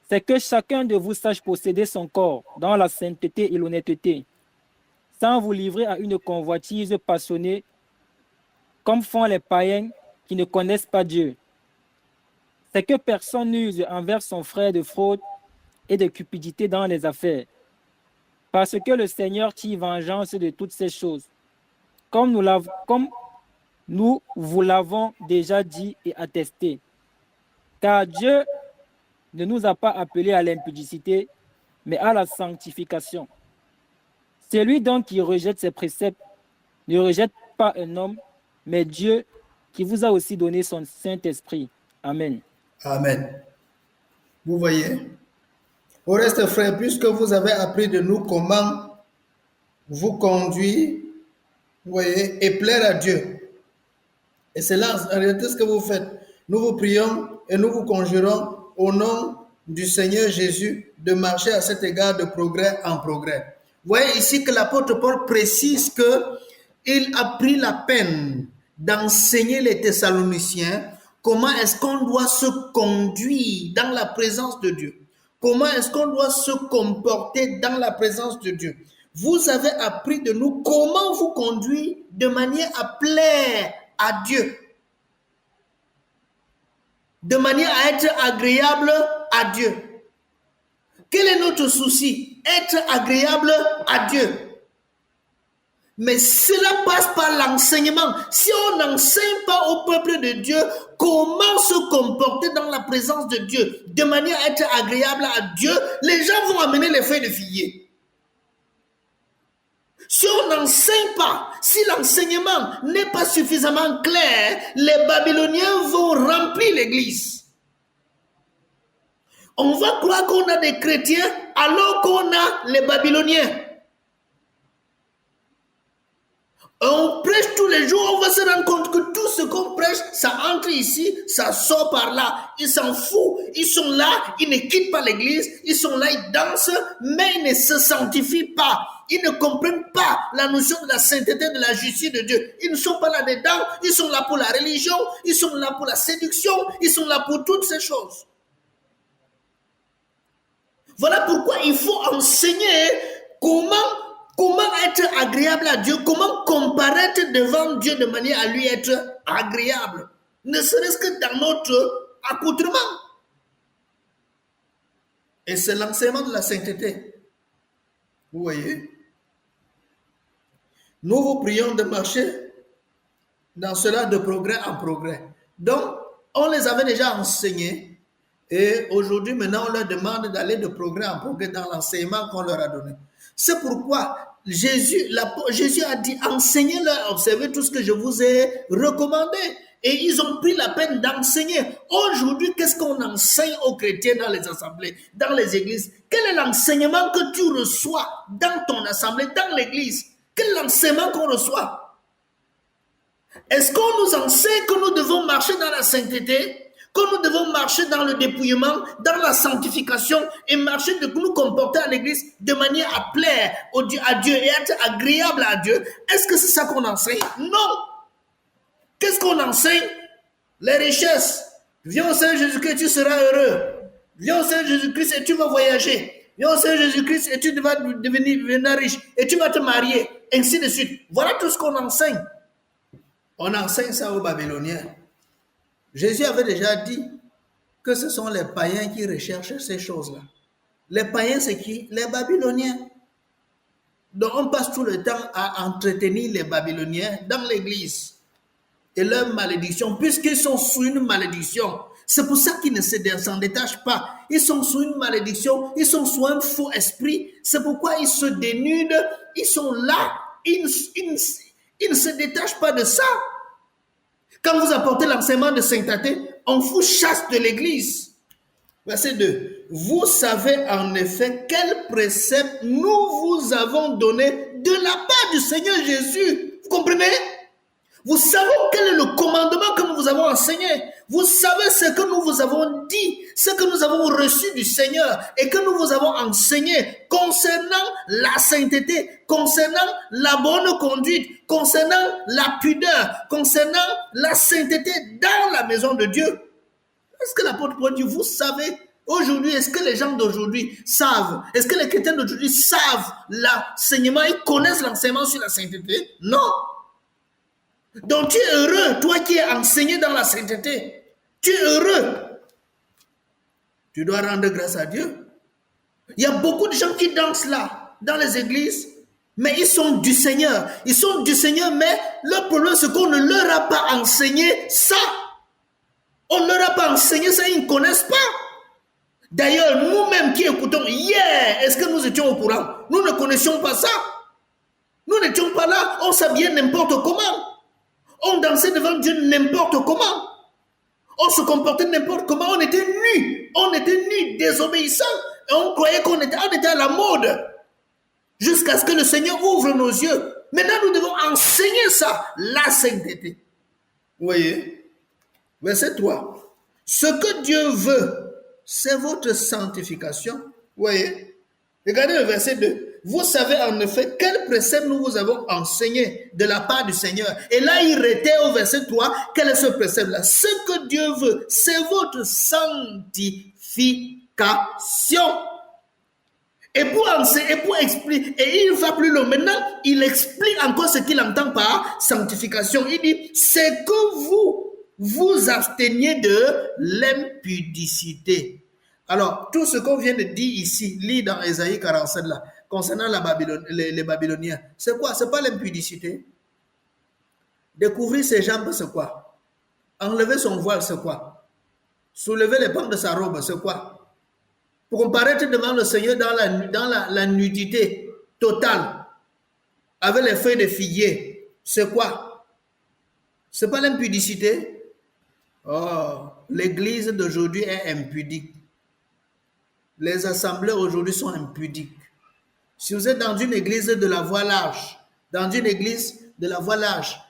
C'est que chacun de vous sache posséder son corps dans la sainteté et l'honnêteté, sans vous livrer à une convoitise passionnée, comme font les païens qui ne connaissent pas Dieu. C'est que personne n'use envers son frère de fraude et de cupidité dans les affaires, parce que le Seigneur tire vengeance de toutes ces choses, comme nous vous l'avons déjà dit et attesté. Car Dieu ne nous a pas appelés à l'impudicité, mais à la sanctification. Celui donc qui rejette ses préceptes ne rejette pas un homme, mais Dieu qui vous a aussi donné son Saint-Esprit. Amen. Amen. Vous voyez? Au reste, frères, puisque vous avez appris de nous comment vous conduire, vous voyez, et plaire à Dieu. Et c'est là, en réalité, ce que vous faites. Nous vous prions et nous vous conjurons au nom du Seigneur Jésus de marcher à cet égard de progrès en progrès. Vous voyez ici que l'apôtre Paul précise qu'il a pris la peine d'enseigner les Thessaloniciens comment est-ce qu'on doit se conduire dans la présence de Dieu. Comment est-ce qu'on doit se comporter dans la présence de Dieu. Vous avez appris de nous comment vous conduire de manière à plaire à Dieu. De manière à être agréable à Dieu. Quel est notre souci? Être agréable à Dieu. Mais cela passe par l'enseignement. Si on n'enseigne pas au peuple de Dieu comment se comporter dans la présence de Dieu, de manière à être agréable à Dieu, les gens vont amener les feuilles de figuier. Si on n'enseigne pas, si l'enseignement n'est pas suffisamment clair, les Babyloniens vont remplir l'église. On va croire qu'on a des chrétiens alors qu'on a les Babyloniens. On prêche tous les jours, on va se rendre compte que tout ce qu'on prêche, ça entre ici, ça sort par là. Ils s'en foutent, ils sont là, ils ne quittent pas l'église, ils sont là, ils dansent, mais ils ne se sanctifient pas. Ils ne comprennent pas la notion de la sainteté, de la justice de Dieu. Ils ne sont pas là-dedans, ils sont là pour la religion, ils sont là pour la séduction, ils sont là pour toutes ces choses. Voilà pourquoi il faut enseigner Comment être agréable à Dieu? Comment comparaître devant Dieu de manière à lui être agréable? Ne serait-ce que dans notre accoutrement. Et c'est l'enseignement de la sainteté. Vous voyez? Nous vous prions de marcher dans cela de progrès en progrès. Donc, on les avait déjà enseignés et aujourd'hui, maintenant, on leur demande d'aller de progrès en progrès dans l'enseignement qu'on leur a donné. C'est pourquoi Jésus a dit, enseignez-leur, observez tout ce que je vous ai recommandé. Et ils ont pris la peine d'enseigner. Aujourd'hui, qu'est-ce qu'on enseigne aux chrétiens dans les assemblées, dans les églises? Quel est l'enseignement que tu reçois dans ton assemblée, dans l'église? Quel est l'enseignement qu'on reçoit? Est-ce qu'on nous enseigne que nous devons marcher dans la sainteté, que nous devons marcher dans le dépouillement, dans la sanctification et marcher de nous comporter à l'église de manière à plaire à Dieu et être agréable à Dieu? Est-ce que c'est ça qu'on enseigne? Non. Qu'est-ce qu'on enseigne? Les richesses. Viens au Seigneur Jésus-Christ et tu seras heureux. Viens au Seigneur Jésus-Christ et tu vas voyager. Viens au Seigneur Jésus-Christ et tu vas devenir riche. Et tu vas te marier. Ainsi de suite. Voilà tout ce qu'on enseigne. On enseigne ça aux Babyloniens. Jésus avait déjà dit que ce sont les païens qui recherchent ces choses-là. Les païens, c'est qui? Les Babyloniens. Donc on passe tout le temps à entretenir les Babyloniens dans l'église. Et leur malédiction, puisqu'ils sont sous une malédiction. C'est pour ça qu'ils ne s'en détachent pas. Ils sont sous une malédiction, ils sont sous un faux esprit. C'est pourquoi ils se dénudent, ils sont là, ils ne se détachent pas de ça. Quand vous apportez l'enseignement de sainteté, on vous chasse de l'église. Verset 2. Vous savez en effet quel précepte nous vous avons donné de la part du Seigneur Jésus. Vous comprenez? Vous savez quel est le commandement que nous vous avons enseigné. Vous savez ce que nous vous avons dit, ce que nous avons reçu du Seigneur et que nous vous avons enseigné concernant la sainteté, concernant la bonne conduite, concernant la pudeur, concernant la sainteté dans la maison de Dieu. Est-ce que l'apôtre Paul dit, vous savez, aujourd'hui, est-ce que les gens d'aujourd'hui savent, est-ce que les chrétiens d'aujourd'hui savent l'enseignement, ils connaissent l'enseignement sur la sainteté? Non. Donc tu es heureux, toi qui es enseigné dans la sainteté. Tu es heureux. Tu dois rendre grâce à Dieu. Il y a beaucoup de gens qui dansent là, dans les églises, mais ils sont du Seigneur. Ils sont du Seigneur, mais le problème c'est qu'on ne leur a pas enseigné ça. On ne leur a pas enseigné ça, ils ne connaissent pas. D'ailleurs, nous-mêmes qui écoutons, est-ce que nous étions au courant? Nous ne connaissions pas ça. Nous n'étions pas là, on s'habillait n'importe comment. On dansait devant Dieu n'importe comment. On se comportait n'importe comment. On était nus, désobéissants. Et on croyait qu'on était à la mode. Jusqu'à ce que le Seigneur ouvre nos yeux. Maintenant, nous devons enseigner ça, la sainteté. Vous voyez? Verset 3. Ce que Dieu veut, c'est votre sanctification. Vous voyez? Regardez le verset 2. Vous savez en effet quel précepte nous vous avons enseigné de la part du Seigneur. Et là, il réitère au verset 3, quel est ce précepte-là? Ce que Dieu veut, c'est votre sanctification. Et pour expliquer, et il va plus loin. Maintenant, il explique encore ce qu'il entend par sanctification. Il dit, c'est que vous absteniez de l'impudicité. Alors, tout ce qu'on vient de dire ici, lit dans Ésaïe 47 là, concernant les Babyloniens, c'est quoi? C'est pas l'impudicité. Découvrir ses jambes, c'est quoi? Enlever son voile, c'est quoi? Soulever les pans de sa robe, c'est quoi? Pour comparaître devant le Seigneur dans la nudité totale, avec les feuilles de figuier, c'est quoi? C'est pas l'impudicité. Oh, l'église d'aujourd'hui est impudique. Les assemblées aujourd'hui sont impudiques. Si vous êtes dans une église de la voie large,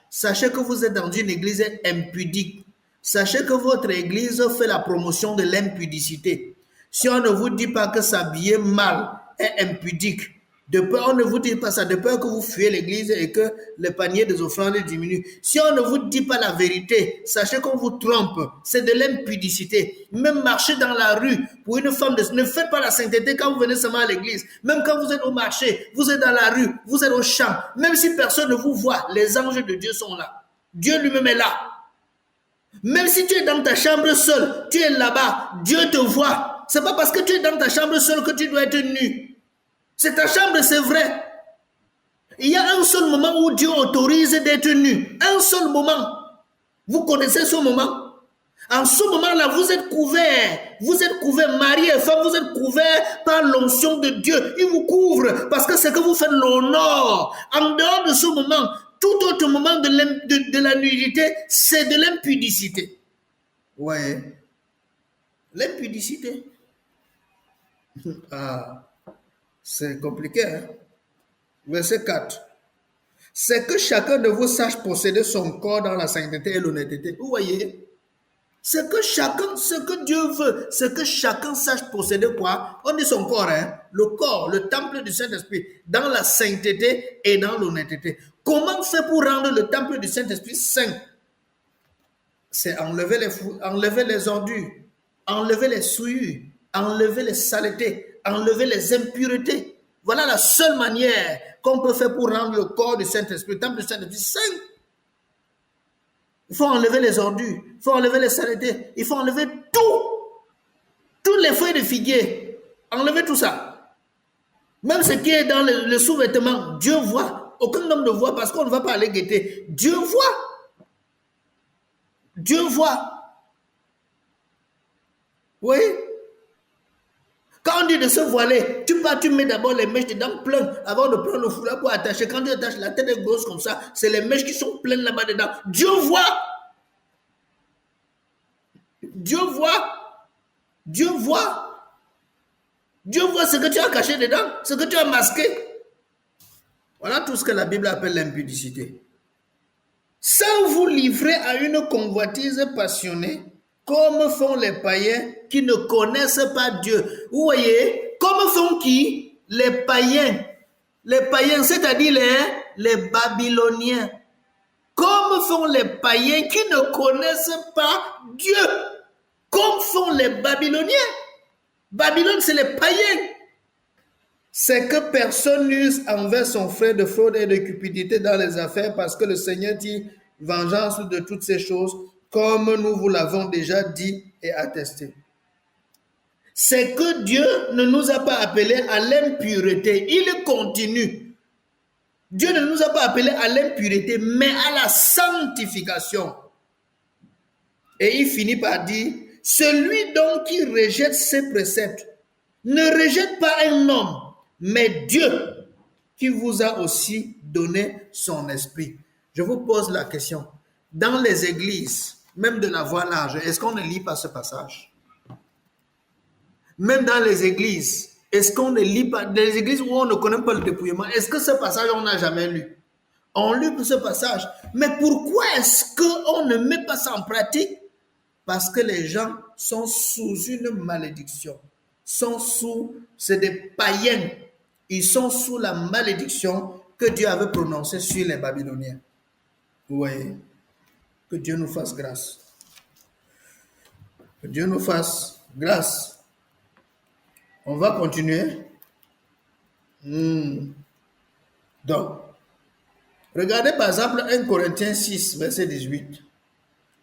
sachez que vous êtes dans une église impudique. Sachez que votre église fait la promotion de l'impudicité. Si on ne vous dit pas que s'habiller mal est impudique, De peur, on ne vous dit pas ça, de peur que vous fuyez l'église et que le panier des offrandes diminue. Si on ne vous dit pas la vérité, sachez qu'on vous trompe. C'est de l'impudicité. Même marcher dans la rue pour une femme, ne faites pas la sainteté quand vous venez seulement à l'église. Même quand vous êtes au marché, vous êtes dans la rue, vous êtes au champ. Même si personne ne vous voit, les anges de Dieu sont là. Dieu lui-même est là. Même si tu es dans ta chambre seule, tu es là-bas, Dieu te voit. C'est pas parce que tu es dans ta chambre seule que tu dois être nu. C'est ta chambre, c'est vrai. Il y a un seul moment où Dieu autorise d'être nu. Un seul moment. Vous connaissez ce moment? En ce moment-là, vous êtes couverts. Vous êtes couverts, mari et femme, vous êtes couverts par l'onction de Dieu. Il vous couvre parce que c'est que vous faites l'honneur. En dehors de ce moment, tout autre moment de la nudité, c'est de l'impudicité. Ouais. L'impudicité. Ah. C'est compliqué, hein? Verset 4. C'est que chacun de vous sache posséder son corps dans la sainteté et l'honnêteté. Vous voyez? C'est que chacun, ce que Dieu veut, c'est que chacun sache posséder quoi? On dit son corps, hein? Le corps, le temple du Saint-Esprit, dans la sainteté et dans l'honnêteté. Comment faire pour rendre le temple du Saint-Esprit saint? C'est enlever les ordures, enlever les souillures, enlever les saletés, enlever les impuretés. Voilà la seule manière qu'on peut faire pour rendre le corps du Saint-Esprit, le temple du Saint-Esprit saint. Il faut enlever les ordures, il faut enlever les saletés, il faut enlever tout. Toutes les feuilles de figuier, enlever tout ça. Même ce qui est dans le sous-vêtement, Dieu voit. Aucun homme ne voit parce qu'on ne va pas aller guetter. Dieu voit. Dieu voit. Oui. Quand on dit de se voiler, tu mets d'abord les mèches dedans plein avant de prendre le foulard pour attacher. Quand tu attaches la tête est grosse comme ça, c'est les mèches qui sont pleines là-bas dedans. Dieu voit. Dieu voit. Dieu voit. Dieu voit ce que tu as caché dedans, ce que tu as masqué. Voilà tout ce que la Bible appelle l'impudicité. Sans vous livrer à une convoitise passionnée, comme font les païens qui ne connaissent pas Dieu. Vous voyez, comme font qui? Les païens. Les païens, c'est-à-dire les Babyloniens. Comme font les païens qui ne connaissent pas Dieu. Comme font les Babyloniens. Babylone, c'est les païens. C'est que personne n'use envers son frère de fraude et de cupidité dans les affaires parce que le Seigneur dit vengeance de toutes ces choses, comme nous vous l'avons déjà dit et attesté. C'est que Dieu ne nous a pas appelés à l'impureté. Il continue. Dieu ne nous a pas appelés à l'impureté, mais à la sanctification. Et il finit par dire, celui donc qui rejette ses préceptes ne rejette pas un homme, mais Dieu qui vous a aussi donné son esprit. Je vous pose la question. Dans les églises, même de la voie large, est-ce qu'on ne lit pas ce passage? Même dans les églises, est-ce qu'on ne lit pas, dans les églises où on ne connaît pas le dépouillement, est-ce que ce passage on n'a jamais lu? On lit ce passage. Mais pourquoi est-ce qu'on ne met pas ça en pratique? Parce que les gens sont sous une malédiction. C'est des païens. Ils sont sous la malédiction que Dieu avait prononcée sur les Babyloniens. Vous voyez? Que Dieu nous fasse grâce. Que Dieu nous fasse grâce. On va continuer. Donc, regardez par exemple 1 Corinthiens 6, verset 18.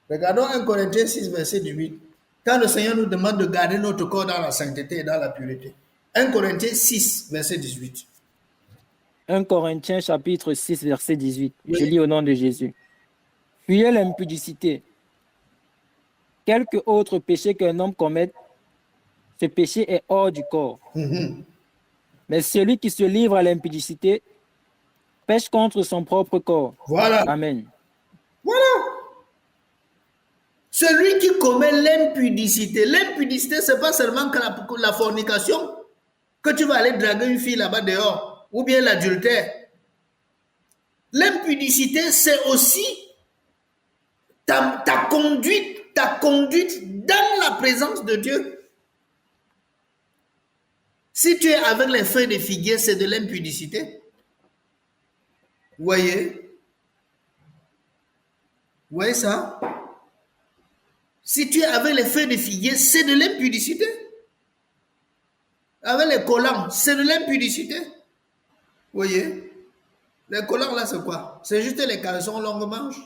Regardons 1 Corinthiens 6, verset 18. Quand le Seigneur nous demande de garder notre corps dans la sainteté et dans la pureté. 1 Corinthiens 6, verset 18. 1 Corinthiens chapitre 6, verset 18. Oui. Je lis au nom de Jésus. Fuyez l'impudicité. Quelque autre péché qu'un homme commette, ce péché est hors du corps. Mais celui qui se livre à l'impudicité pêche contre son propre corps. Voilà. Amen. Voilà. Celui qui commet l'impudicité. L'impudicité, ce n'est pas seulement que la fornication, que tu vas aller draguer une fille là-bas dehors, ou bien l'adultère. L'impudicité, c'est aussi ta conduite dans la présence de Dieu. Si tu es avec les feuilles de figuier, c'est de l'impudicité. Vous voyez? Vous voyez ça? Si tu es avec les feuilles de figuier, c'est de l'impudicité. Avec les collants, c'est de l'impudicité. Vous voyez? Les collants là, c'est quoi? C'est juste les caleçons longue manche.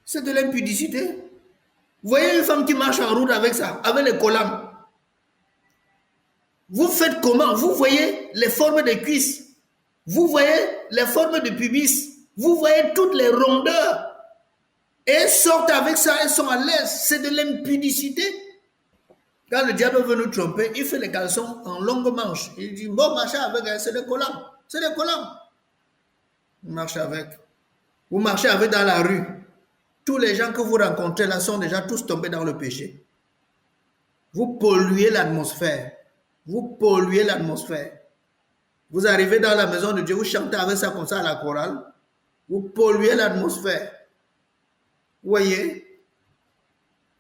C'est de l'impudicité. Vous voyez une femme qui marche en route avec ça, avec les collants. Vous faites comment? Vous voyez les formes des cuisses. Vous voyez les formes de pubis. Vous voyez toutes les rondeurs. Et elles sortent avec ça, elles sont à l'aise. C'est de l'impudicité. Quand le diable veut nous tromper, il fait les caleçons en longue manche. Il dit, bon, marchez avec, c'est des collants. C'est des collants. Vous marchez avec. Vous marchez avec dans la rue. Tous les gens que vous rencontrez là sont déjà tous tombés dans le péché. Vous polluez l'atmosphère. Vous polluez l'atmosphère. Vous arrivez dans la maison de Dieu, vous chantez avec ça comme ça à la chorale. Vous polluez l'atmosphère. Vous voyez?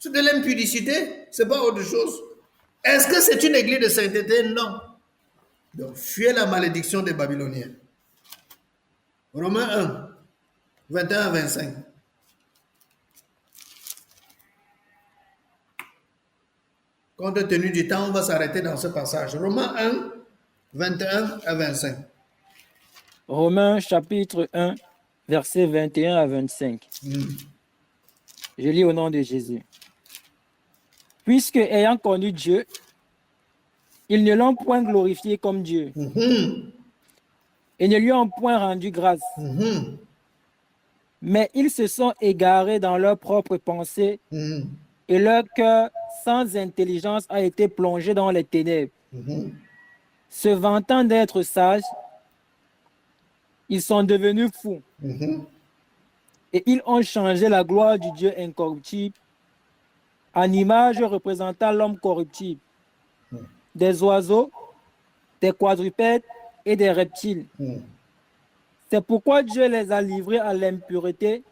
C'est de l'impudicité, c'est pas autre chose. Est-ce que c'est une église de sainteté? Non. Donc, fuyez la malédiction des Babyloniens. Romains 1, 21 à 25. Compte tenu du temps, on va s'arrêter dans ce passage. Romains 1, 21 à 25. Romains chapitre 1, versets 21 à 25. Je lis au nom de Jésus. Puisque, ayant connu Dieu, ils ne l'ont point glorifié comme Dieu et ne lui ont point rendu grâce. Mais ils se sont égarés dans leurs propres pensées et leur cœur sans intelligence a été plongé dans les ténèbres. Se vantant d'être sages, ils sont devenus fous. Et ils ont changé la gloire du Dieu incorruptible en image représentant l'homme corruptible, des oiseaux, des quadrupèdes et des reptiles. C'est pourquoi Dieu les a livrés à l'impureté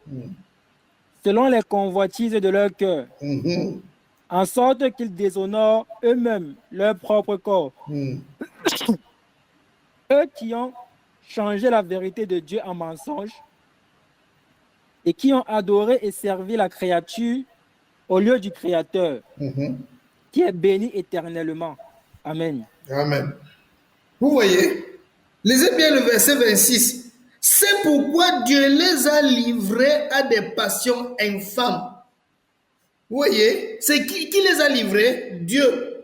selon les convoitises de leur cœur, en sorte qu'ils déshonorent eux-mêmes leur propre corps. Eux qui ont changé la vérité de Dieu en mensonge et qui ont adoré et servi la créature au lieu du Créateur, qui est béni éternellement. Amen. Amen. Vous voyez, lisez bien le verset 26. C'est pourquoi Dieu les a livrés à des passions infâmes. Vous voyez, c'est qui les a livrés? Dieu.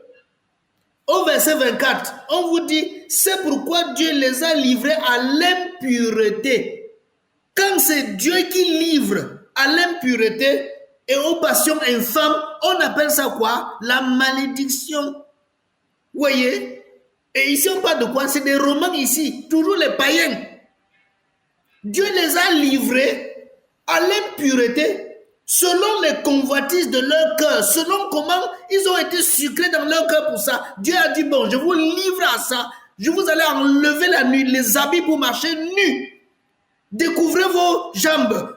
Au verset 24, on vous dit, c'est pourquoi Dieu les a livrés à l'impureté. Quand c'est Dieu qui livre à l'impureté et aux passions infâmes, on appelle ça quoi? La malédiction. Vous voyez? Et ici, on parle de quoi? C'est des Romains ici, toujours les païens. Dieu les a livrés à l'impureté selon les convoitises de leur cœur, selon comment ils ont été sucrés dans leur cœur pour ça. Dieu a dit, bon, je vous livre à ça. Je vous allez enlever la nuit, les habits pour marcher nus. Découvrez vos jambes,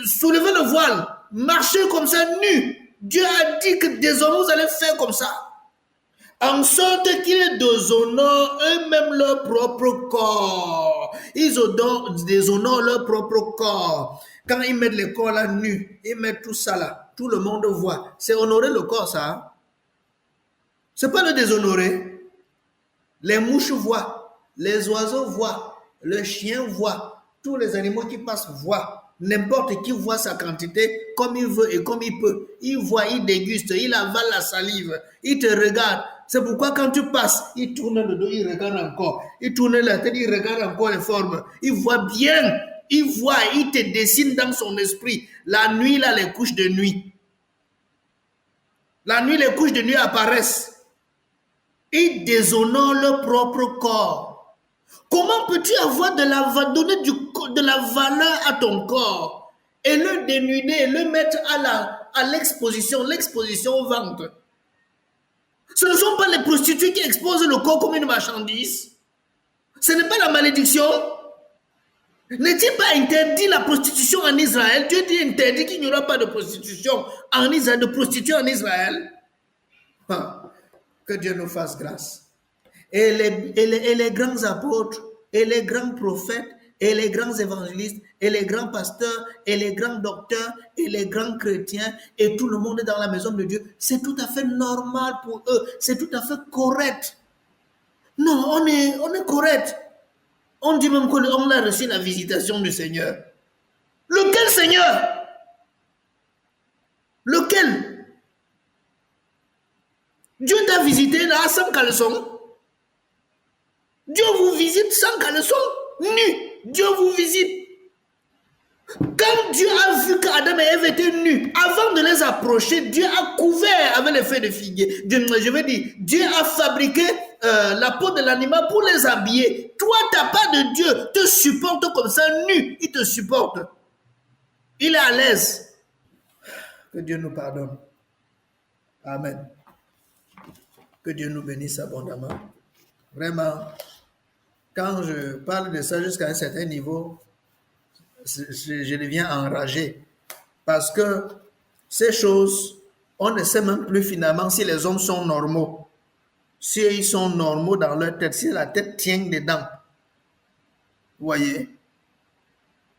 soulevez le voile, marchez comme ça nus. Dieu a dit que désormais vous allez faire comme ça. En sorte qu'ils déshonorent eux-mêmes leur propre corps. Ils déshonorent leur propre corps. Quand ils mettent les corps là nus, ils mettent tout ça là, tout le monde voit. C'est honorer le corps ça. C'est pas le déshonorer. Les mouches voient, les oiseaux voient, le chien voit, tous les animaux qui passent voient. N'importe qui voit sa quantité comme il veut et comme il peut. Il voit, il déguste, il avale la salive, il te regarde. C'est pourquoi quand tu passes, il tourne le dos, il regarde encore. Il tourne la tête, il regarde encore les formes. Il voit bien, il voit, il te dessine dans son esprit. La nuit, là, les couches de nuit. La nuit, les couches de nuit apparaissent. Ils déshonorent leur propre corps. Comment peux-tu donner de la valeur à ton corps et le dénuder et le mettre à l'exposition au ventre? Ce ne sont pas les prostituées qui exposent le corps comme une marchandise. Ce n'est pas la malédiction. N'est-il pas interdit la prostitution en Israël? Dieu dit interdit qu'il n'y aura pas de prostitution en Israël, de prostituées en Israël. Que Dieu nous fasse grâce. et les grands apôtres, et les grands prophètes, et les grands évangélistes, et les grands pasteurs, et les grands docteurs, et les grands chrétiens, et tout le monde dans la maison de Dieu, c'est tout à fait normal pour eux, c'est tout à fait correct. Non, on est correct. On dit même qu'on a reçu la visitation du Seigneur. Lequel Seigneur? Lequel? Dieu t'a visité là sans caleçon. Dieu vous visite sans caleçon, nu. Dieu vous visite. Quand Dieu a vu qu'Adam et Ève étaient nus, avant de les approcher, Dieu a couvert avec les feuilles de figuier. Je veux dire, Dieu a fabriqué la peau de l'animal pour les habiller. Toi, tu n'as pas de Dieu, te supporte comme ça, nu. Il te supporte. Il est à l'aise. Que Dieu nous pardonne. Amen. Que Dieu nous bénisse abondamment. Vraiment, quand je parle de ça jusqu'à un certain niveau, je deviens enragé. Parce que ces choses, on ne sait même plus finalement si les hommes sont normaux. Si ils sont normaux dans leur tête, si la tête tient dedans. Vous voyez?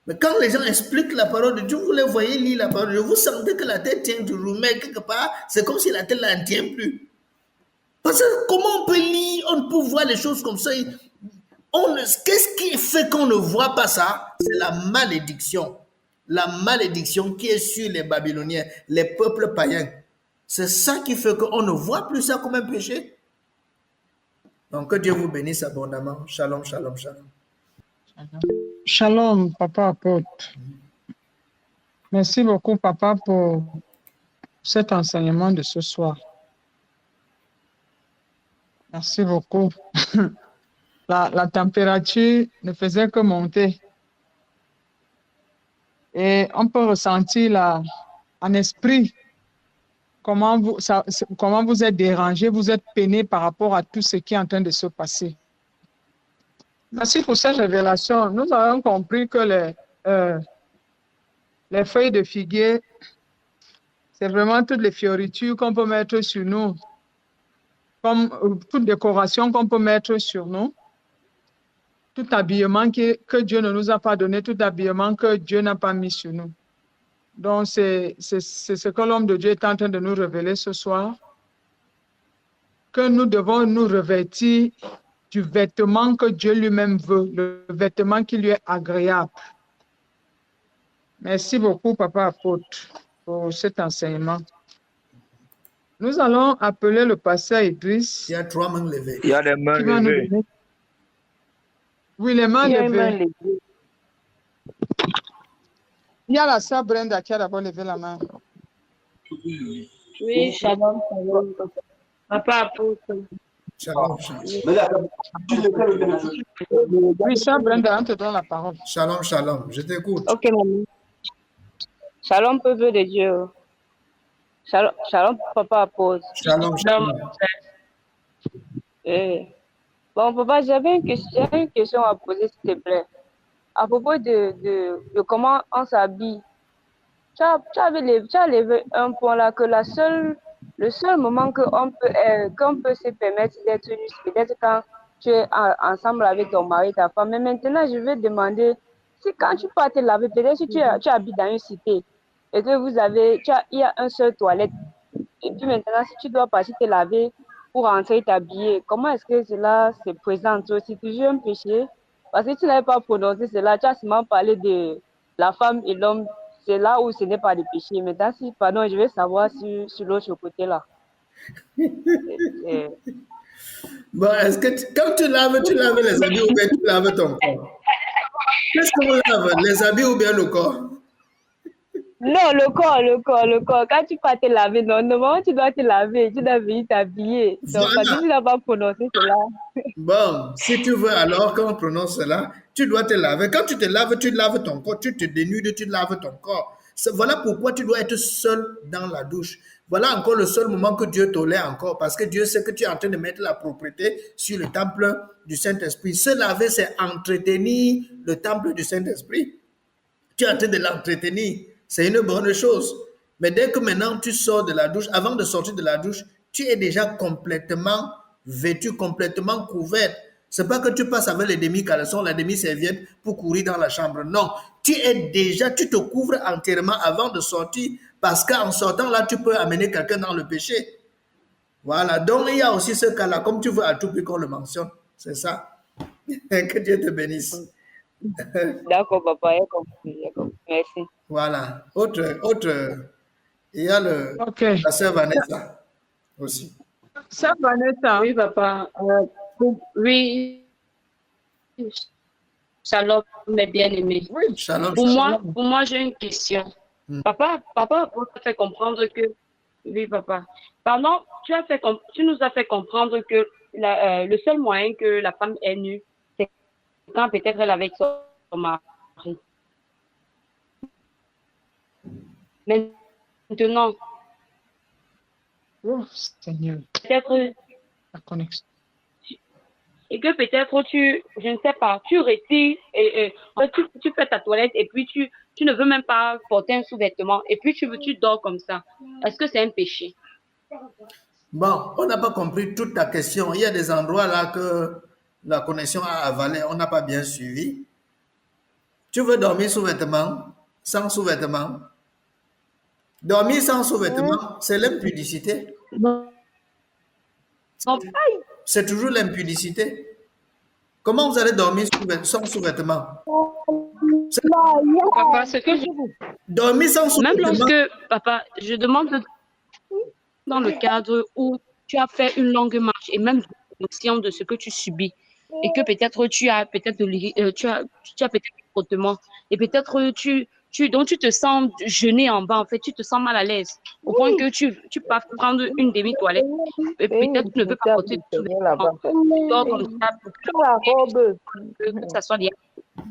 Mais quand les gens expliquent la parole de Dieu, vous les voyez lire la parole de Dieu, vous sentez que la tête tient toujours, mais quelque part, c'est comme si la tête ne tient plus. Parce que comment on peut lire, on peut voir les choses comme ça? Qu'est-ce qui fait qu'on ne voit pas ça? C'est la malédiction. La malédiction qui est sur les Babyloniens, les peuples païens. C'est ça qui fait qu'on ne voit plus ça comme un péché. Donc que Dieu vous bénisse abondamment. Shalom, shalom, shalom. Shalom, papa apôtre. Merci beaucoup, papa, pour cet enseignement de ce soir. Merci beaucoup. La température ne faisait que monter. Et on peut ressentir en esprit comment vous êtes dérangé, vous êtes peiné par rapport à tout ce qui est en train de se passer. Merci pour cette révélation. Nous avons compris que les feuilles de figuier, c'est vraiment toutes les fioritures qu'on peut mettre sur nous, comme toute décoration qu'on peut mettre sur nous, tout habillement que Dieu ne nous a pas donné, tout habillement que Dieu n'a pas mis sur nous. Donc, c'est ce que l'homme de Dieu est en train de nous révéler ce soir, que nous devons nous revêtir du vêtement que Dieu lui-même veut, le vêtement qui lui est agréable. Merci beaucoup, papa apôtre, pour cet enseignement. Nous allons appeler le pasteur Idriss. Il y a 3 mains levées. Il y a des mains levées. Oui, les mains Il y a une main levées. levée. Il y a la sœur Brenda qui a d'abord levé la main. Oui, shalom, shalom. Papa apôtre. Shalom, shalom. Oui, sœur Brenda, on te donne la parole. Shalom, shalom. Je t'écoute. Ok, maman. Shalom, peuple de Dieu. Shalom, shalom papa apôtre. Shalom, shalom. Bon, papa, j'avais une question à poser, s'il te plaît. À propos de comment on s'habille. Tu as levé un point là, que le seul moment qu'on peut se permettre d'être nu, c'est peut-être quand tu es ensemble avec ton mari, ta femme. Mais maintenant, je vais demander, si quand tu pars te laver, peut-être si tu habites dans une cité et que il y a un seul toilette, et puis maintenant, si tu dois partir te laver pour rentrer t'habiller, comment est-ce que cela se présente? C'est toujours un péché? Parce que tu n'avais pas prononcé cela, tu as seulement parlé de la femme et l'homme, c'est là où ce n'est pas de péché. Maintenant, pardon, je vais savoir sur l'autre côté-là. Bon, est-ce que quand tu laves les habits ou bien tu laves ton corps? Qu'est-ce qu'on lave? Les habits ou bien le corps? Non, le corps. Quand tu pars te laver, normalement, tu dois te laver, tu dois venir t'habiller. Donc, Voilà. parce que tu n'as pas prononcé cela. Bon, si tu veux alors qu'on prononce cela, tu dois te laver. Quand tu te laves, tu laves ton corps, tu te dénudes, tu laves ton corps. Voilà pourquoi tu dois être seul dans la douche. Voilà encore le seul moment que Dieu tolère encore, parce que Dieu sait que tu es en train de mettre la propriété sur le temple du Saint-Esprit. Se laver, c'est entretenir le temple du Saint-Esprit. Tu es en train de l'entretenir. C'est une bonne chose. Mais dès que maintenant tu sors de la douche, avant de sortir de la douche, tu es déjà complètement vêtue complètement couverte. C'est pas que tu passes avec les demi-caleçons, la demi-serviette pour courir dans la chambre. Non, tu te couvres entièrement avant de sortir parce qu'en sortant là, tu peux amener quelqu'un dans le péché. Voilà, donc il y a aussi ce cas-là, comme tu veux à tout prix qu'on le mentionne. C'est ça. Que Dieu te bénisse. D'accord, papa, j'ai compris, j'ai compris. Merci. Voilà. Autre, il y a Ok. la sœur Vanessa aussi. Ça, Vanessa. Oui, papa. Oui, Shalom, mes bien-aimés. Oui. Shalom. Pour moi, j'ai une question. Papa, on t'a fait comprendre que, oui, papa. Pardon, tu nous as fait comprendre que le seul moyen que la femme est nue, c'est quand peut-être elle est avec son mari. Maintenant, Oh, Seigneur, peut-être, la connexion. et que peut-être je ne sais pas, tu retires tu fais ta toilette et puis tu ne veux même pas porter un sous-vêtement et puis tu dors comme ça. Est-ce que c'est un péché? Bon, on n'a pas compris toute ta question. Il y a des endroits là que la connexion a avalé, on n'a pas bien suivi. Tu veux dormir sous-vêtements, sans sous-vêtements? Dormir sans sous-vêtements, c'est l'impudicité. Non. C'est toujours l'impudicité. Comment vous allez dormir sans sous-vêtements? Papa, ce que Dormir sans même sous-vêtements. lorsque, papa, je demande dans le cadre où tu as fait une longue marche et même conscient de ce que tu subis et que peut-être tu as peut-être tu as peut-être un frottement et peut-être donc tu te sens gêné en bas, en fait, tu te sens mal à l'aise au point que tu peux prendre une demi-toilette et peut-être tu ne peux pas porter de sous-vêtements. Tu dors comme ça pour que ça soit bien.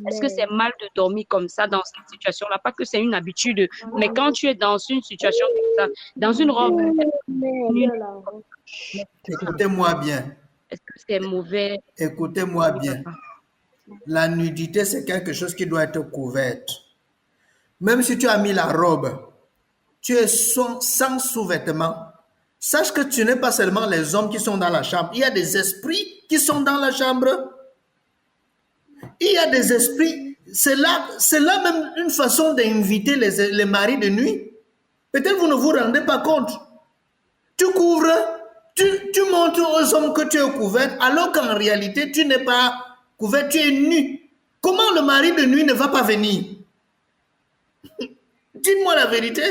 Est-ce que c'est mal de dormir comme ça dans cette situation-là? Pas que c'est une habitude, mais quand tu es dans une situation comme ça, dans une robe, Écoutez-moi bien. est-ce que c'est mauvais? Écoutez-moi bien. La nudité, c'est quelque chose qui doit être couverte. Même si tu as mis la robe, tu es sans sous-vêtements. Sache que tu n'es pas seulement les hommes qui sont dans la chambre. Il y a des esprits qui sont dans la chambre. Il y a des esprits. C'est là même une façon d'inviter les maris de nuit. Peut-être vous ne vous rendez pas compte. Tu couvres, tu montres aux hommes que tu es couvert, alors qu'en réalité, tu n'es pas couvert, tu es nu. Comment le mari de nuit ne va pas venir? Dites-moi la vérité.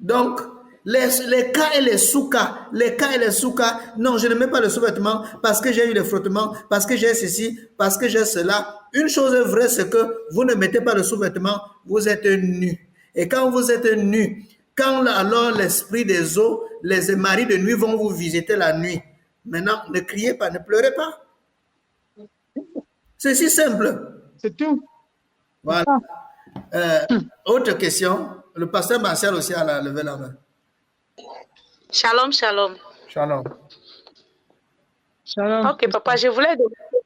Donc, les cas et les sous-cas, non, je ne mets pas le sous-vêtement parce que j'ai eu les frottements, parce que j'ai ceci, parce que j'ai cela. Une chose est vraie, c'est que vous ne mettez pas le sous-vêtement, vous êtes nu. Et quand vous êtes nu, quand alors l'esprit des eaux, les maris de nuit vont vous visiter la nuit. Maintenant, ne criez pas, ne pleurez pas. C'est si simple. C'est tout. Voilà. Autre question. Le pasteur Martial aussi a levé la main. Shalom, shalom. Shalom. Shalom. Ok, papa, je voulais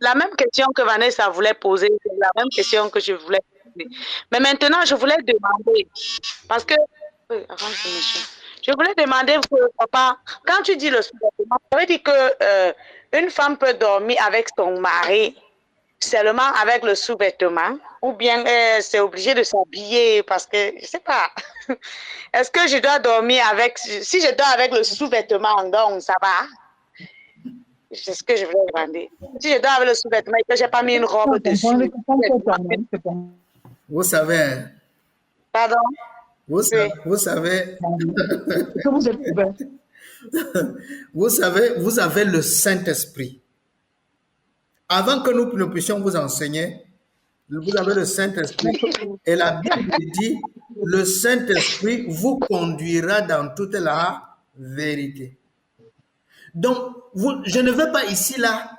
la même question que Vanessa voulait poser, c'est la même question que je voulais poser. Mais maintenant, je voulais demander, parce que, je voulais demander, papa, quand tu dis le sous-vêtement, ça veut dire que une femme peut dormir avec son mari seulement avec le sous-vêtement, ou bien c'est obligé de s'habiller parce que, je ne sais pas. Est-ce que je dois dormir avec, si je dors avec le sous-vêtement, donc ça va? C'est ce que je voulais demander. Si je dors avec le sous-vêtement et que je n'ai pas mis une robe dessus. Vous savez, Pardon? vous savez, Vous êtes couvert. vous savez, vous avez le Saint-Esprit. Avant que nous ne puissions vous enseigner, vous avez le Saint-Esprit. Et la Bible dit, le Saint-Esprit vous conduira dans toute la vérité. Donc, je ne veux pas ici, là,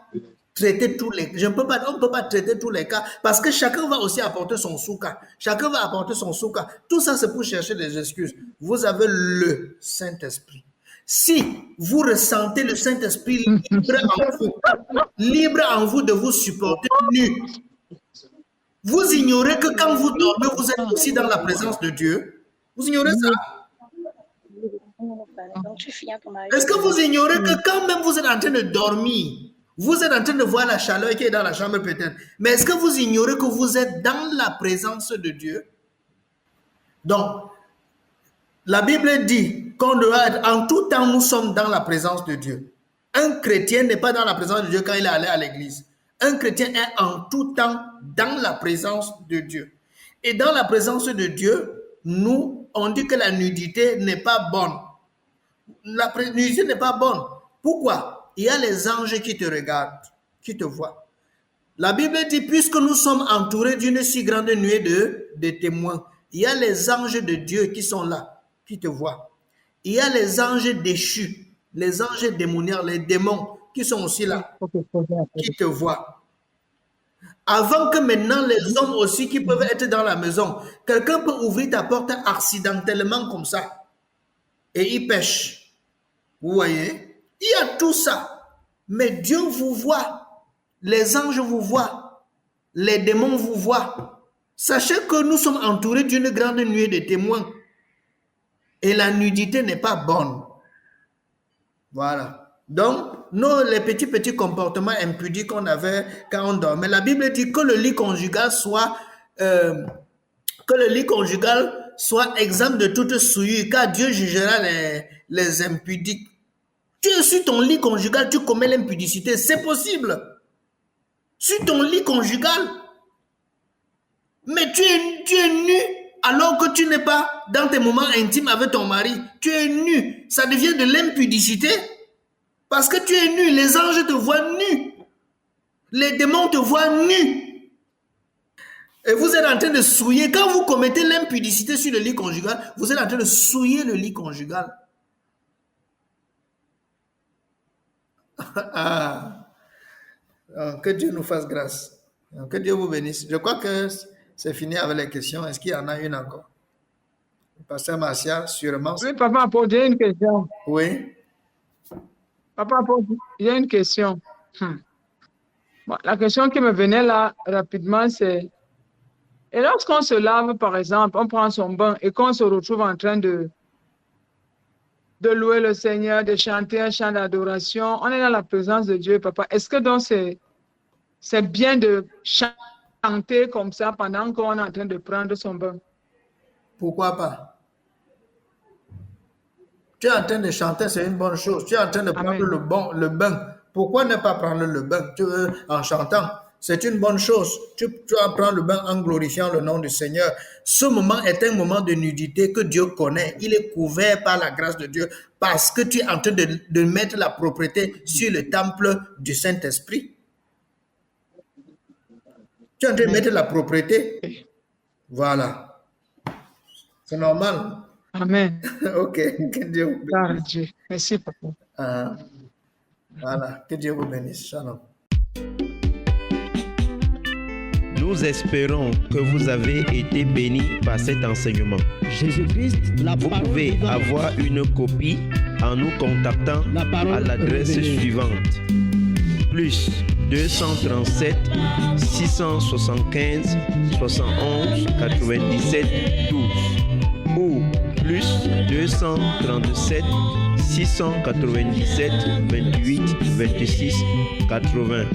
traiter tous les cas. On ne peut pas traiter tous les cas parce que chacun va aussi apporter son sous-cas. Chacun va apporter son sous-cas. Tout ça, c'est pour chercher des excuses. Vous avez le Saint-Esprit. Si vous ressentez le Saint-Esprit libre en vous de vous supporter nu, vous ignorez que quand vous dormez, vous êtes aussi dans la présence de Dieu. Vous ignorez ça? Donc, tu finis à ton mari. Est-ce que vous ignorez que quand même vous êtes en train de dormir, vous êtes en train de voir la chaleur qui est dans la chambre peut-être, mais est-ce que vous ignorez que vous êtes dans la présence de Dieu? Donc, la Bible dit qu'on doit être, en tout temps, nous sommes dans la présence de Dieu. Un chrétien n'est pas dans la présence de Dieu quand il est allé à l'église. Un chrétien est en tout temps dans la présence de Dieu. Et dans la présence de Dieu, nous, on dit que la nudité n'est pas bonne. La nudité n'est pas bonne. Pourquoi? Il y a les anges qui te regardent, qui te voient. La Bible dit, puisque nous sommes entourés d'une si grande nuée de témoins, il y a les anges de Dieu qui sont là, qui te voient. Il y a les anges déchus, les anges démoniaques, les démons qui sont aussi là, qui te voient. Avant que maintenant les hommes aussi qui peuvent être dans la maison, quelqu'un peut ouvrir ta porte accidentellement comme ça et il pêche. Vous voyez? Il y a tout ça. Mais Dieu vous voit. Les anges vous voient. Les démons vous voient. Sachez que nous sommes entourés d'une grande nuée de témoins. Et la nudité n'est pas bonne. Voilà. Donc, les petits comportements impudiques qu'on avait quand on dormait, la Bible dit que le lit conjugal soit exempt de toute souillure, car Dieu jugera les impudiques. Tu es sur ton lit conjugal, tu commets l'impudicité, c'est possible. Sur ton lit conjugal, mais tu es nu alors que tu n'es pas dans tes moments intimes avec ton mari. Tu es nu, ça devient de l'impudicité. Parce que tu es nu, les anges te voient nu. Les démons te voient nu. Et vous êtes en train de souiller. Quand vous commettez l'impudicité sur le lit conjugal, vous êtes en train de souiller le lit conjugal. Que Dieu nous fasse grâce. Que Dieu vous bénisse. Je crois que c'est fini avec les questions. Est-ce qu'il y en a une encore? Pasteur Marcia, sûrement. Oui, papa, j'ai une question. Oui. Papa, il y a une question. Bon, la question qui me venait là rapidement, c'est, et lorsqu'on se lave, par exemple, on prend son bain et qu'on se retrouve en train de louer le Seigneur, de chanter un chant d'adoration, on est dans la présence de Dieu, papa. Est-ce que donc c'est bien de chanter comme ça pendant qu'on est en train de prendre son bain? Pourquoi pas? Tu es en train de chanter, c'est une bonne chose. Tu es en train de prendre le bain. Pourquoi ne pas prendre le bain en chantant? C'est une bonne chose. Tu vas prendre le bain en glorifiant le nom du Seigneur. Ce moment est un moment de nudité que Dieu connaît. Il est couvert par la grâce de Dieu parce que tu es en train de mettre la propreté sur le temple du Saint-Esprit. Tu es en train de mettre la propreté. Voilà. C'est normal. Amen. Ok, que Dieu vous bénisse. Merci, papa. Voilà, que Dieu vous bénisse. Shalom. Nous espérons que vous avez été bénis par cet enseignement. Jésus-Christ, vous pouvez avoir une copie en nous contactant à l'adresse suivante: plus 237 675 71 97 12 ou plus 237 697 28 26 80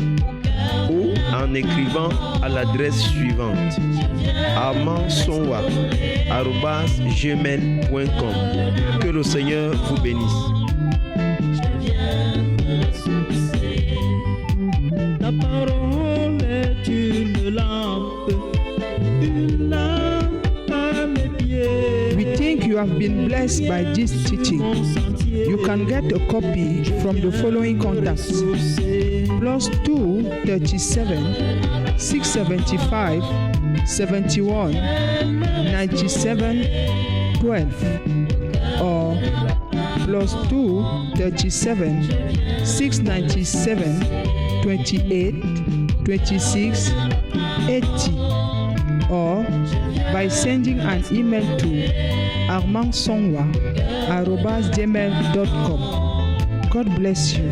ou en écrivant à l'adresse suivante: armansonwa@gmail.com. Que le Seigneur vous bénisse. Ta parole est une lampe à mes pieds. We think you have been blessed by this teaching. You can get a copy from the following contacts: plus 237 675 71 97 12 or plus 237 697 28 26 80 or by sending an email to armansonwa@gmail.com. God bless you.